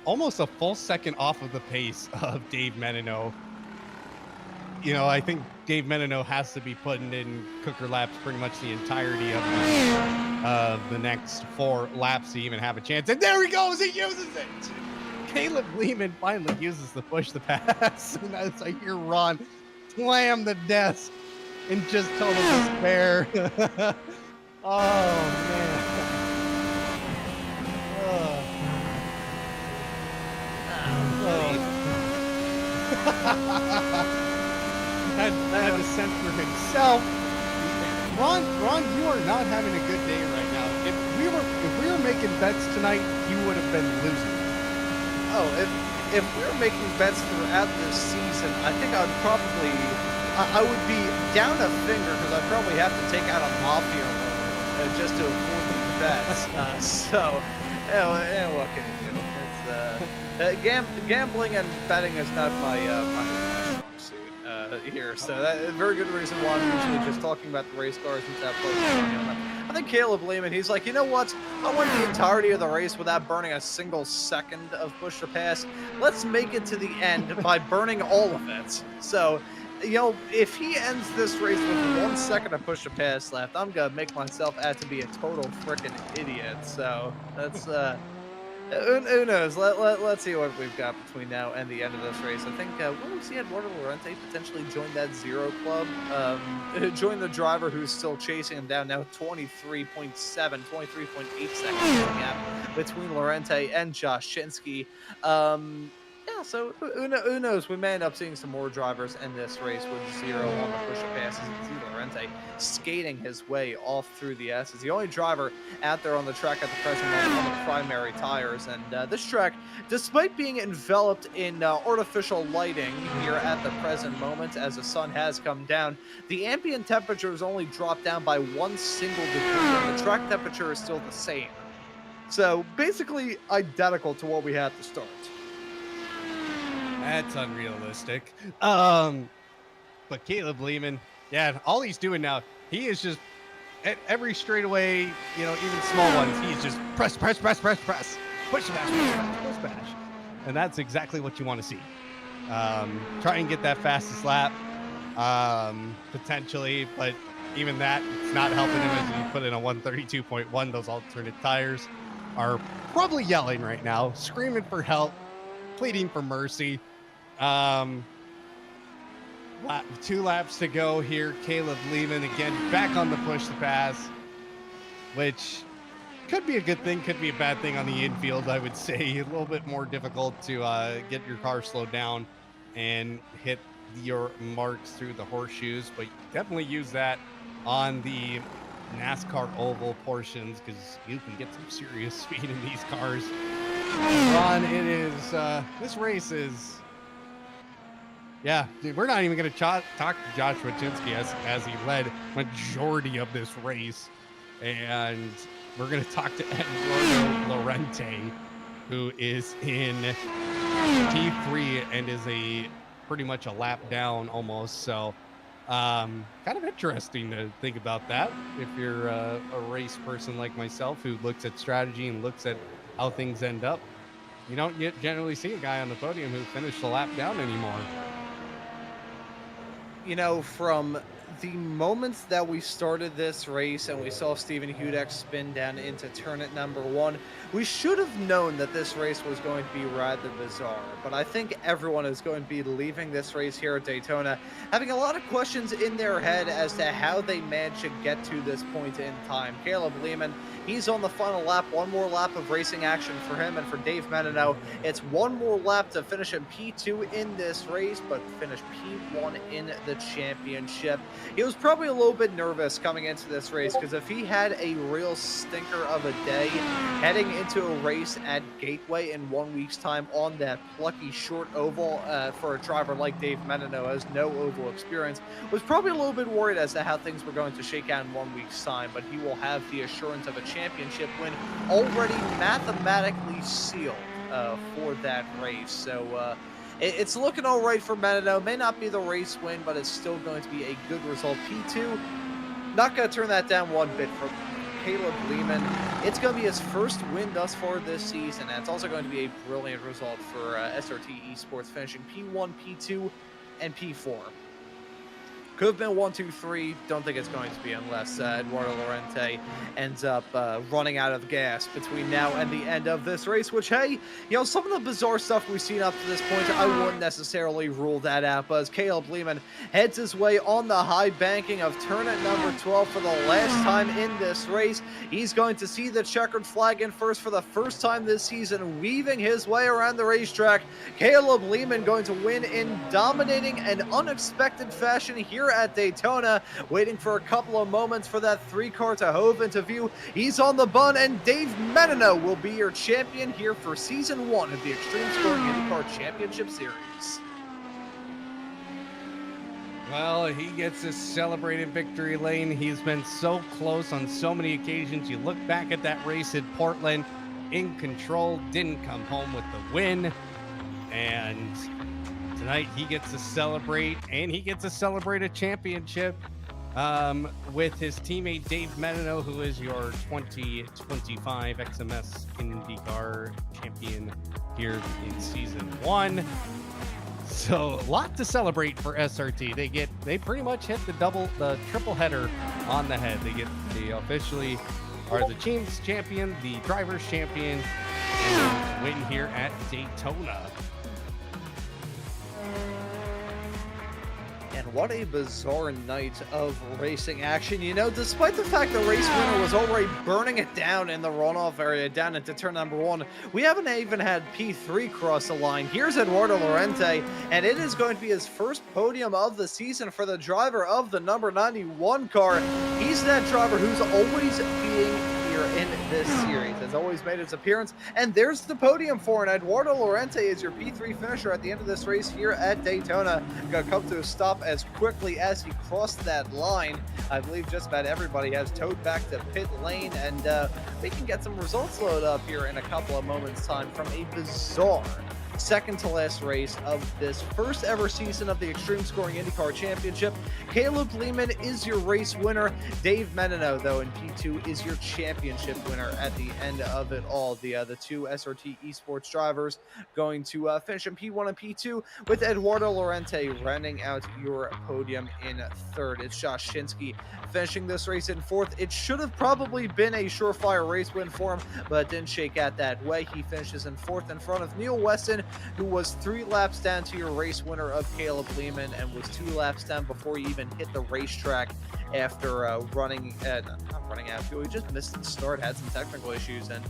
S2: almost a full second off of the pace of Dave Menino. You know, I think Dave Menino has to be putting in cooker laps pretty much the entirety of the next 4 laps to even have a chance. And there he goes, he uses it. Caleb Lehman finally uses the push the pass. And as I hear Ron slam the desk in just total despair. Oh, man. Had to censor himself. Ron, you are not having a good day right now. If we were making bets tonight, you would have been losing.
S1: Oh, if we were making bets throughout this season, I think I would be down a finger because I'd probably have to take out a mafia loan just to afford these bets. What can you do? It's gambling and betting is not my strong suit here, so that is a very good reason why I'm usually just talking about the race cars instead of focusing on them. I think Caleb Lehman, he's like, you know what? I went the entirety of the race without burning a single second of push to pass. Let's make it to the end by burning all of it. So, you know, if he ends this race with 1 second of push to pass left, I'm gonna make myself out to be a total freaking idiot. So that's who knows? Let's see what we've got between now and the end of this race. I think what we see Eduardo Lorente potentially join that zero club, join the driver who's still chasing him down now. 23.8 seconds gap between Lorente and Josh Chinsky. Yeah, so who knows? We may end up seeing some more drivers in this race with zero on the push of passes. You can see Lorente skating his way off through the S's. The only driver out there on the track at the present moment on the primary tires. And this track, despite being enveloped in artificial lighting here at the present moment as the sun has come down, the ambient temperature has only dropped down by 1 single degree, and the track temperature is still the same. So basically identical to what we had to start.
S2: That's unrealistic. But Caleb Lehman, yeah, all he's doing now, he is just at every straightaway, you know, even small ones, he's just press, push bash, and that's exactly what you want to see. Try and get that fastest lap, potentially, but even that, it's not helping him as he put in a 132.1. Those alternate tires are probably yelling right now, screaming for help, pleading for mercy. 2 laps to go here. Caleb Lehman again back on the push to pass, which could be a good thing, could be a bad thing on the infield. I would say a little bit more difficult to get your car slowed down and hit your marks through the horseshoes, but definitely use that on the NASCAR oval portions because you can get some serious speed in these cars. Ron, it is this race is, yeah, dude, we're not even going to talk to Joshua Chinsky as he led majority of this race, and we're going to talk to Eduardo Lorente, who is in T3 and is pretty much a lap down almost. So kind of interesting to think about that if you're a race person like myself who looks at strategy and looks at how things end up. You don't generally see a guy on the podium who finished the lap down anymore.
S1: You know, from the moments that we started this race and we saw Stephen Hudek spin down into turn at number 1, we should have known that this race was going to be rather bizarre. But I think everyone is going to be leaving this race here at Daytona having a lot of questions in their head as to how they managed to get to this point in time. Caleb Lehman, he's on the final lap. 1 more lap of racing action for him, and for Dave Menino, it's 1 more lap to finish in P2 in this race, but finish P1 in the championship. He was probably a little bit nervous coming into this race because if he had a real stinker of a day heading into a race at Gateway in 1 week's time on that plucky short oval for a driver like Dave Menino who has no oval experience, was probably a little bit worried as to how things were going to shake out in 1 week's time, but he will have the assurance of a championship win already mathematically sealed for that race. So It's looking all right for Menino. May not be the race win, but it's still going to be a good result. P2, not going to turn that down one bit for Caleb Lehman. It's going to be his first win thus far this season, and it's also going to be a brilliant result for SRT Esports, finishing P1, P2, and P4. Could have been 1, 2, 3. Don't think it's going to be unless Eduardo Lorente ends up running out of gas between now and the end of this race, which, hey, some of the bizarre stuff we've seen up to this point, I wouldn't necessarily rule that out, but as Caleb Lehman heads his way on the high banking of turn at number 12 for the last time in this race, he's going to see the checkered flag in first for the first time this season, weaving his way around the racetrack. Caleb Lehman going to win in dominating and unexpected fashion here at Daytona, waiting for a couple of moments for that 3-car to hove into view. He's on the bun, and Dave Menino will be your champion here for Season 1 of the Extreme Scoring IndyCar Championship Series.
S2: Well, he gets to celebrate in victory lane. He's been so close on so many occasions. You look back at that race in Portland, in control, didn't come home with the win, and tonight he gets to celebrate, and he gets to celebrate a championship with his teammate Dave Menino, who is your 2025 XMS INDYCAR champion here in Season 1. So a lot to celebrate for SRT. They pretty much hit the triple header on the head. They officially are the team's champion, the driver's champion, and win here at Daytona.
S1: And what a bizarre night of racing action. Despite the fact the race winner was already burning it down in the runoff area down into turn number 1, we haven't even had P3 cross the line. Here's Eduardo Lorente, and it is going to be his first podium of the season for the driver of the number 91 car. He's that driver who's always being in this series, has always made its appearance, and there's the podium for it. Eduardo Lorente is your P3 finisher at the end of this race here at Daytona. Gonna come to a stop as quickly as he crossed that line. I believe just about everybody has towed back to pit lane, and we can get some results loaded up here in a couple of moments time from a bizarre second to last race of this first ever season of the Extreme Scoring IndyCar Championship. Caleb Lehman is your race winner. Dave Menino, though, in P2 is your championship winner at the end of it all. The two SRT Esports drivers going to finish in P1 and P2, with Eduardo Lorente rounding out your podium in third. It's Josh Shinsky finishing this race in fourth. It should have probably been a surefire race win for him, but it didn't shake out that way. He finishes in fourth in front of Neil Weston, who was 3 laps down to your race winner of Caleb Lehman, and was 2 laps down before he even hit the racetrack after not running out fuel. He just missed the start, had some technical issues, and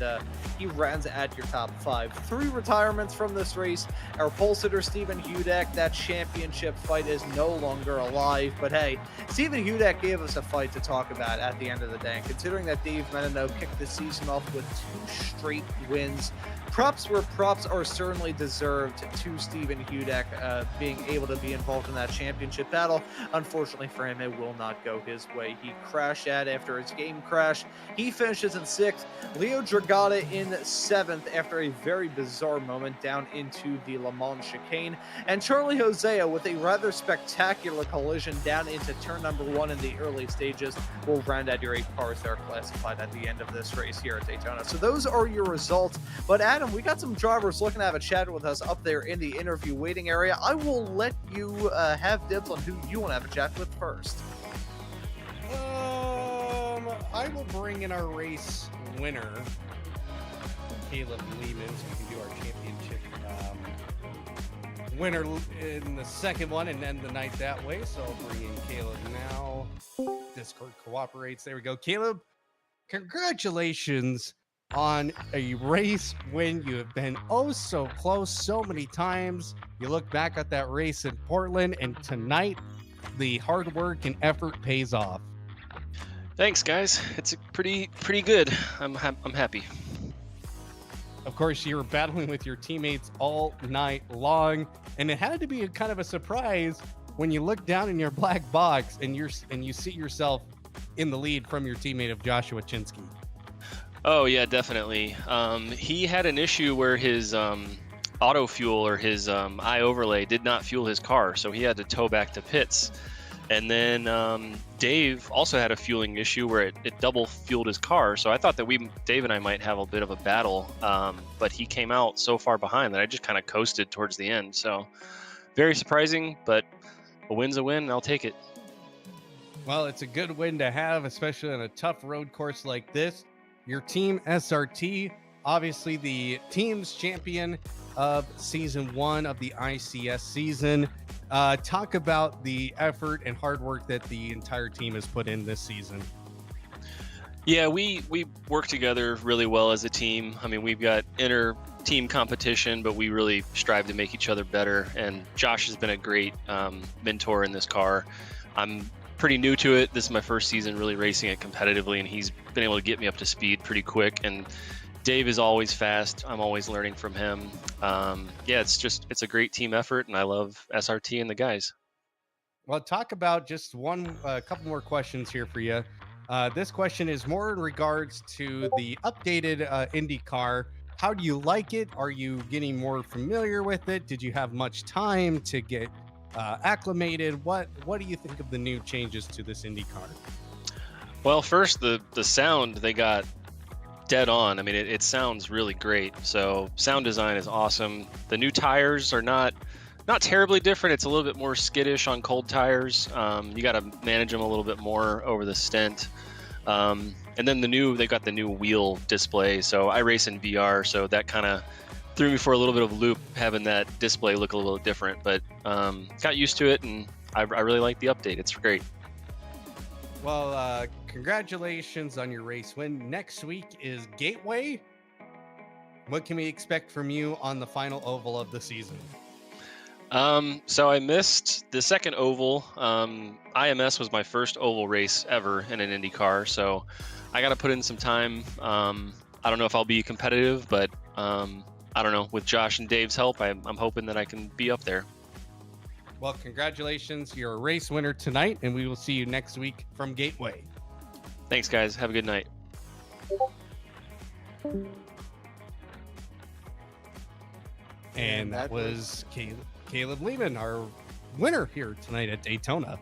S1: he rounds at your top 5. 3 retirements from this race. Our pole sitter, Stephen Hudek, that championship fight is no longer alive, but hey, Stephen Hudek gave us a fight to talk about at the end of the day, and considering that Dave Menino kicked the season off with 2 straight wins, props where props are certainly deserved to Stephen Hudek being able to be involved in that championship battle. Unfortunately for him, it will not go his way. He crashed out after his game crash. He finishes in 6th. Leo Dragata in 7th after a very bizarre moment down into the Le Mans chicane. And Charlie Hosea with a rather spectacular collision down into turn number 1 in the early stages will round out your 8 cars that are classified at the end of this race here at Daytona. So those are your results. But Adam, we got some drivers looking to have a chat with us up there in the interview waiting area. I will let you have dibs on who you want to have a chat with first.
S2: I will bring in our race winner, Caleb Lehman, so we can do our championship winner in the second one and end the night that way. So I'll bring in Caleb now. Discord cooperates. There we go. Caleb, congratulations on a race win. You have been oh so close so many times. You look back at that race in Portland, and tonight the hard work and effort pays off.
S7: Thanks, guys. It's pretty good. I'm happy.
S2: Of course, you were battling with your teammates all night long, and it had to be a kind of a surprise when you look down in your black box and you see yourself in the lead from your teammate of Joshua Chinsky.
S7: Oh yeah, definitely. He had an issue where his auto fuel, or his eye overlay did not fuel his car, so he had to tow back to pits. And then Dave also had a fueling issue where it double fueled his car. So I thought that Dave and I might have a bit of a battle, but he came out so far behind that I just kind of coasted towards the end. So very surprising, but a win's a win, and I'll take it.
S2: Well, it's a good win to have, especially on a tough road course like this. Your team, SRT, obviously the team's champion of season 1 of the ICS season. Talk about the effort and hard work that the entire team has put in this season.
S7: Yeah, we work together really well as a team. I mean, we've got inter-team competition, but we really strive to make each other better. And Josh has been a great mentor in this car. I'm pretty new to it. This is my first season really racing it competitively, and he's been able to get me up to speed pretty quick. And Dave is always fast. I'm always learning from him. Yeah, it's a great team effort, and I love SRT and the guys.
S2: Well, talk about just a couple more questions here for you. This question is more in regards to the updated IndyCar. How do you like it? Are you getting more familiar with it? Did you have much time to get acclimated? What do you think of the new changes to this IndyCar?
S7: Well, first, the sound they got dead on. I mean, it sounds really great. So sound design is awesome. The new tires are not terribly different. It's a little bit more skittish on cold tires. You got to manage them a little bit more over the stint. And then they got the new wheel display. So I race in VR, so that kind of threw me for a little bit of a loop having that display look a little different. But got used to it, and I really like the update. It's great.
S2: Well, congratulations on your race win. Next week is Gateway. What can we expect from you on the final oval of the season?
S7: So I missed the second oval. IMS was my first oval race ever in an IndyCar, so I got to put in some time. I don't know if I'll be competitive, but I don't know. With Josh and Dave's help, I'm hoping that I can be up there.
S2: Well, congratulations. You're a race winner tonight, and we will see you next week from Gateway.
S7: Thanks, guys. Have a good night.
S2: And that was Caleb Lehman, our winner here tonight at Daytona.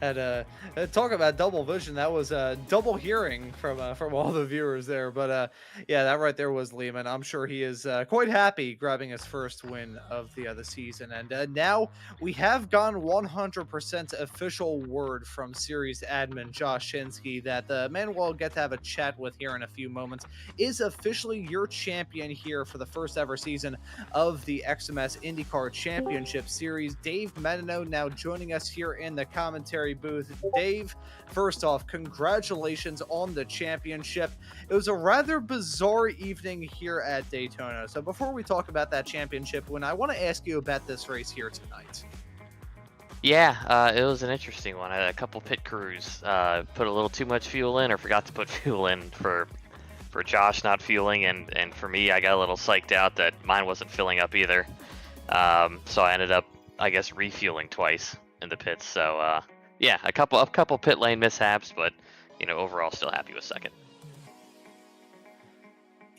S1: And talk about double vision. That was a double hearing from all the viewers there. But yeah, that right there was Lehman. I'm sure he is quite happy grabbing his first win of the season. And now we have gotten 100% official word from series admin Josh Shinsky that the man we'll get to have a chat with here in a few moments is officially your champion here for the first ever season of the XMS IndyCar Championship Series. Dave Menino now joining us here in the commentary booth. Dave, first off, congratulations on the championship. It was a rather bizarre evening here at Daytona. So before we talk about that championship win, I want to ask you about this race here tonight.
S8: Yeah, it was an interesting one. I had a couple pit crews put a little too much fuel in or forgot to put fuel in for Josh not fueling, and for me, I got a little psyched out that mine wasn't filling up either. So I ended up, I guess, refueling twice in the pits. So yeah, a couple pit lane mishaps, but overall still happy with second.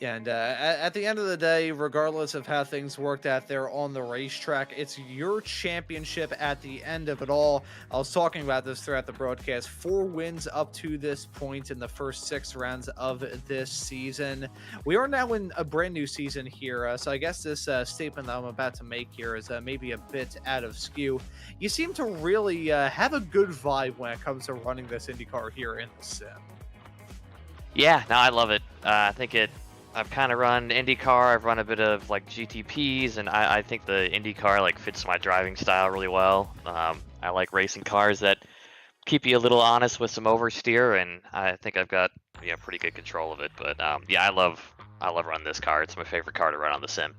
S1: And at the end of the day, regardless of how things worked out there on the racetrack, it's your championship at the end of it all. I was talking about this throughout the broadcast. 4 wins up to this point in the first 6 rounds of this season. We are now in a brand new season here, so I guess this statement that I'm about to make here is maybe a bit out of skew. You seem to really have a good vibe when it comes to running this IndyCar here in the sim.
S8: Yeah, no, I love it. I think I've kind of run IndyCar, I've run a bit of like GTPs, and I think the IndyCar like fits my driving style really well. I like racing cars that keep you a little honest with some oversteer, and I think I've got pretty good control of it. But yeah, I love running this car. It's my favorite car to run on the sim.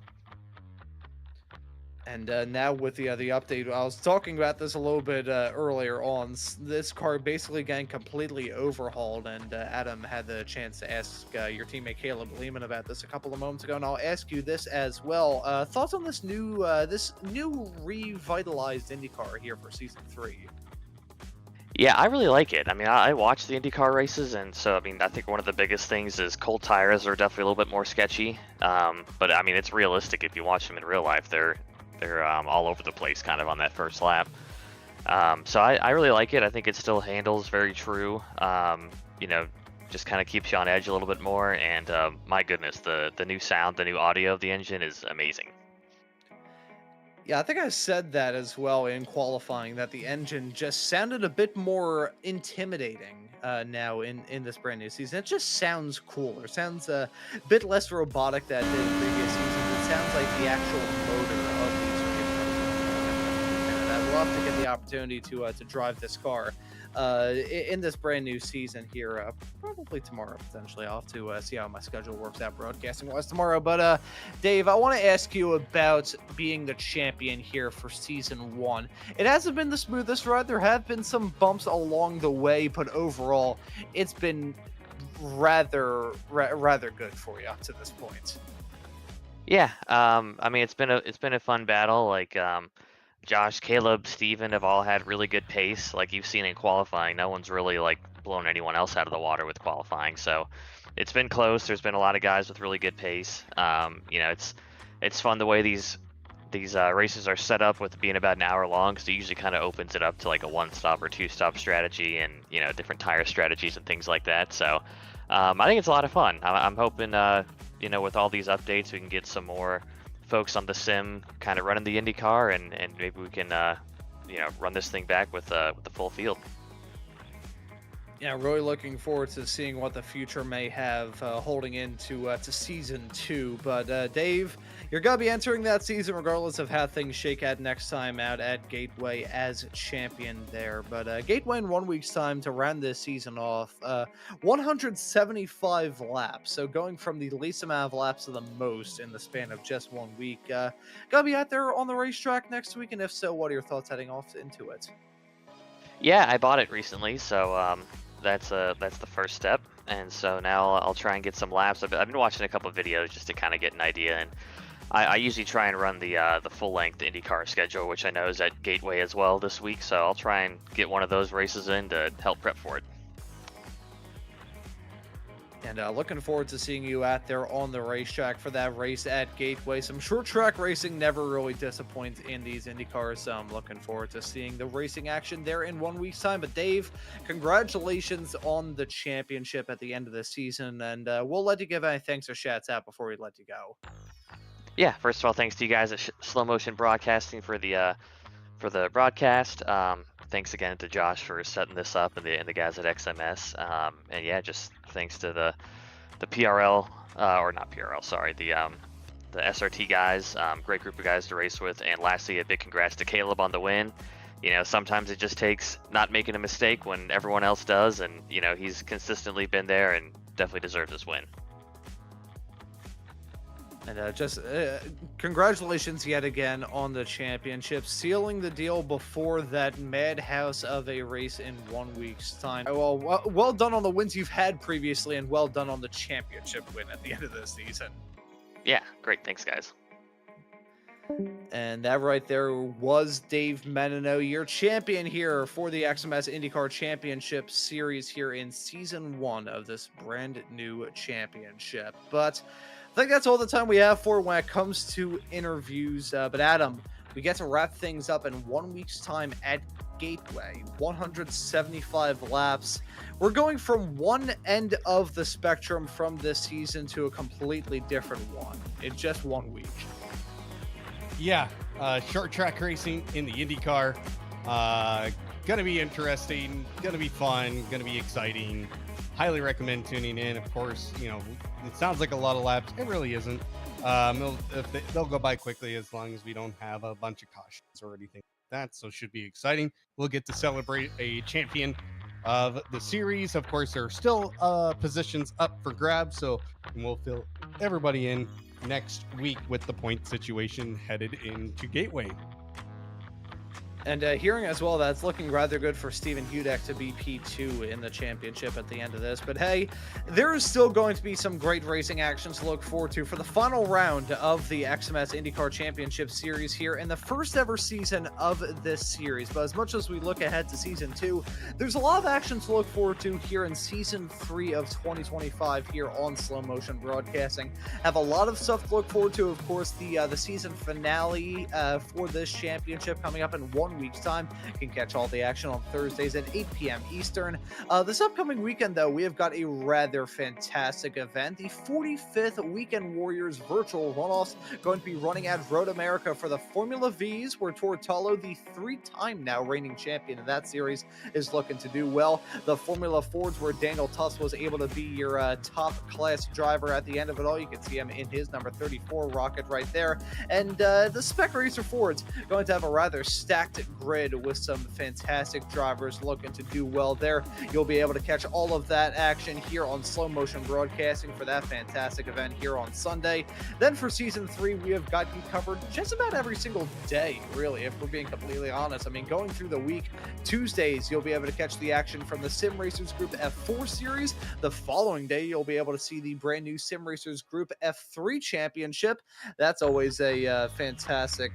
S1: And now with the update, I was talking about this a little bit earlier on. This car basically getting completely overhauled, and Adam had the chance to ask your teammate Caleb Lehman about this a couple of moments ago, and I'll ask you this as well. Thoughts on this new revitalized IndyCar here for Season 3?
S8: Yeah, I really like it. I mean, I watch the IndyCar races, and so I mean, I think one of the biggest things is cold tires are definitely a little bit more sketchy. But I mean, it's realistic if you watch them in real life. They're all over the place, kind of on that first lap. So I really like it. I think it still handles very true. You know, just kind of keeps you on edge a little bit more. And my goodness, the new sound, the new audio of the engine is amazing.
S1: Yeah, I think I said that as well in qualifying, that the engine just sounded a bit more intimidating now in this brand new season. It just sounds cooler. Sounds a bit less robotic than it did in previous seasons. It sounds like the actual motor of these cars. And I love to get the opportunity to drive this car in this brand new season here. Probably tomorrow, potentially. I'll have to see how my schedule works out broadcasting-wise tomorrow. But Dave, I want to ask you about being the champion here for Season 1. It hasn't been the smoothest ride. There have been some bumps along the way, but overall, it's been rather good for you up to this point.
S8: Yeah, I mean, it's been a fun battle. Like, Josh, Caleb, Steven have all had really good pace. Like you've seen in qualifying, no one's really like blown anyone else out of the water with qualifying. So it's been close. There's been a lot of guys with really good pace. You know, it's fun the way these races are set up with being about an hour long, because it usually kind of opens it up to like a 1-stop or 2-stop strategy, and you know, different tire strategies and things like that. So I think it's a lot of fun. I'm hoping you know, with all these updates, we can get some more folks on the sim kind of running the IndyCar, and maybe we can you know, run this thing back with the full field.
S1: Yeah, really looking forward to seeing what the future may have holding into to Season 2. But Dave, you're going to be entering that season regardless of how things shake out next time out at Gateway as champion there. But Gateway in 1 week's time to round this season off, 175 laps. So going from the least amount of laps to the most in the span of just 1 week. Going to be out there on the racetrack next week, and if so, what are your thoughts heading off into it?
S8: Yeah, I bought it recently, so that's the first step. And so now I'll try and get some laps. I've been watching a couple of videos just to kind of get an idea, and I usually try and run the full-length IndyCar schedule, which I know is at Gateway as well this week. So I'll try and get one of those races in to help prep for it.
S1: And looking forward to seeing you out there on the racetrack for that race at Gateway. Some short track racing never really disappoints in these IndyCars, so I'm looking forward to seeing the racing action there in 1 week's time. But Dave, congratulations on the championship at the end of the season, and we'll let you give any thanks or shouts out before we let you go.
S8: Yeah, first of all, thanks to you guys at Slow Motion Broadcasting for the broadcast. Thanks again to Josh for setting this up, and the guys at XMS. And yeah, just thanks to the PRL, or not PRL, sorry, the SRT guys. Great group of guys to race with. And lastly, a big congrats to Caleb on the win. You know, sometimes it just takes not making a mistake when everyone else does, and you know, he's consistently been there and definitely deserves this win.
S1: And just congratulations yet again on the championship, sealing the deal before that madhouse of a race in 1 week's time. Well done on the wins you've had previously, and well done on the championship win at the end of the season.
S8: Yeah, great. Thanks, guys.
S1: And that right there was Dave Menino, your champion here for the XMS IndyCar Championship Series here in Season 1 of this brand new championship. But I think that's all the time we have for when it comes to interviews. But Adam, we get to wrap things up in 1 week's time at Gateway. 175 laps. We're going from one end of the spectrum from this season to a completely different one in just 1 week.
S2: Yeah, short track racing in the IndyCar. Gonna be interesting, gonna be fun, gonna be exciting. Highly recommend tuning in. Of course, you know, it sounds like a lot of laps. It really isn't. They'll go by quickly as long as we don't have a bunch of cautions or anything like that. So it should be exciting. We'll get to celebrate a champion of the series. Of course, there are still positions up for grabs. So we'll fill everybody in next week with the point situation headed into Gateway.
S1: And hearing as well that it's looking rather good for Steven Hudek to be P2 in the championship at the end of this. But hey, there is still going to be some great racing action to look forward to for the final round of the XMS INDYCAR Championship Series here in the first ever season of this series. But as much as we look ahead to Season 2, there's a lot of action to look forward to here in Season 3 of 2025 here on Slow Motion Broadcasting. Have a lot of stuff to look forward to. Of course, the season finale for this championship coming up in 1 week's time. You can catch all the action on Thursdays at 8 p.m. Eastern. This upcoming weekend, though, we have got a rather fantastic event. The 45th Weekend Warriors Virtual Runoffs going to be running at Road America for the Formula Vs, where Tortolo, the 3-time now reigning champion in that series, is looking to do well. The Formula Fords, where Daniel Tuss was able to be your top class driver at the end of it all. You can see him in his number 34 rocket right there. And the Spec Racer Fords going to have a rather stacked grid with some fantastic drivers looking to do well there. You'll be able to catch all of that action here on Slow Motion Broadcasting for that fantastic event here on Sunday. Then for Season 3, we have got you covered just about every single day, really, if we're being completely honest. I mean, going through the week, Tuesdays, you'll be able to catch the action from the Sim Racers Group F4 Series. The following day, you'll be able to see the brand new Sim Racers Group F3 Championship. That's always a fantastic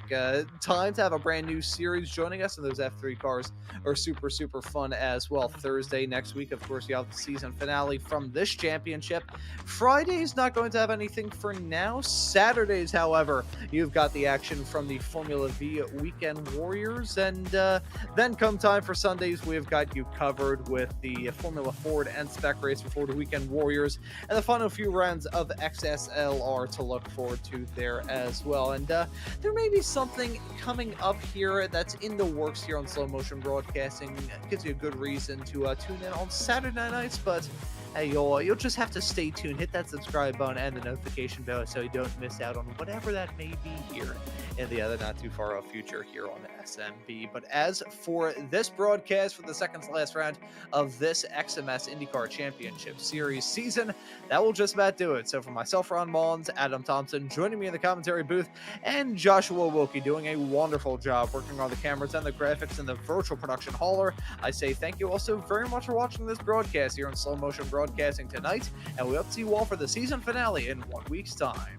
S1: time to have a brand new series joining us, and those F3 cars are super, super fun as well. Thursday next week, of course, you have the season finale from this championship. Friday's not going to have anything for now. Saturdays, however, you've got the action from the Formula V Weekend Warriors, and then come time for Sundays, we've got you covered with the Formula Ford and Spec Racer Ford Weekend Warriors, and the final few rounds of XSLR to look forward to there as well. And there may be something coming up here that's in the works here on Slow Motion Broadcasting. It gives you a good reason to tune in on Saturday nights, but hey, you'll just have to stay tuned, hit that subscribe button and the notification bell so you don't miss out on whatever that may be here in the other not too far off future here on SMB. But as for this broadcast for the second to last round of this XMS INDYCAR Championship Series season, that will just about do it. So for myself, Ron Maunz, Adam Thomsen joining me in the commentary booth, and Joshua Wilkie doing a wonderful job working on the cameras and the graphics and the virtual production hauler, I say thank you also very much for watching this broadcast here on Slow Motion Broadcasting tonight, and we hope to see you all for the season finale in 1 week's time.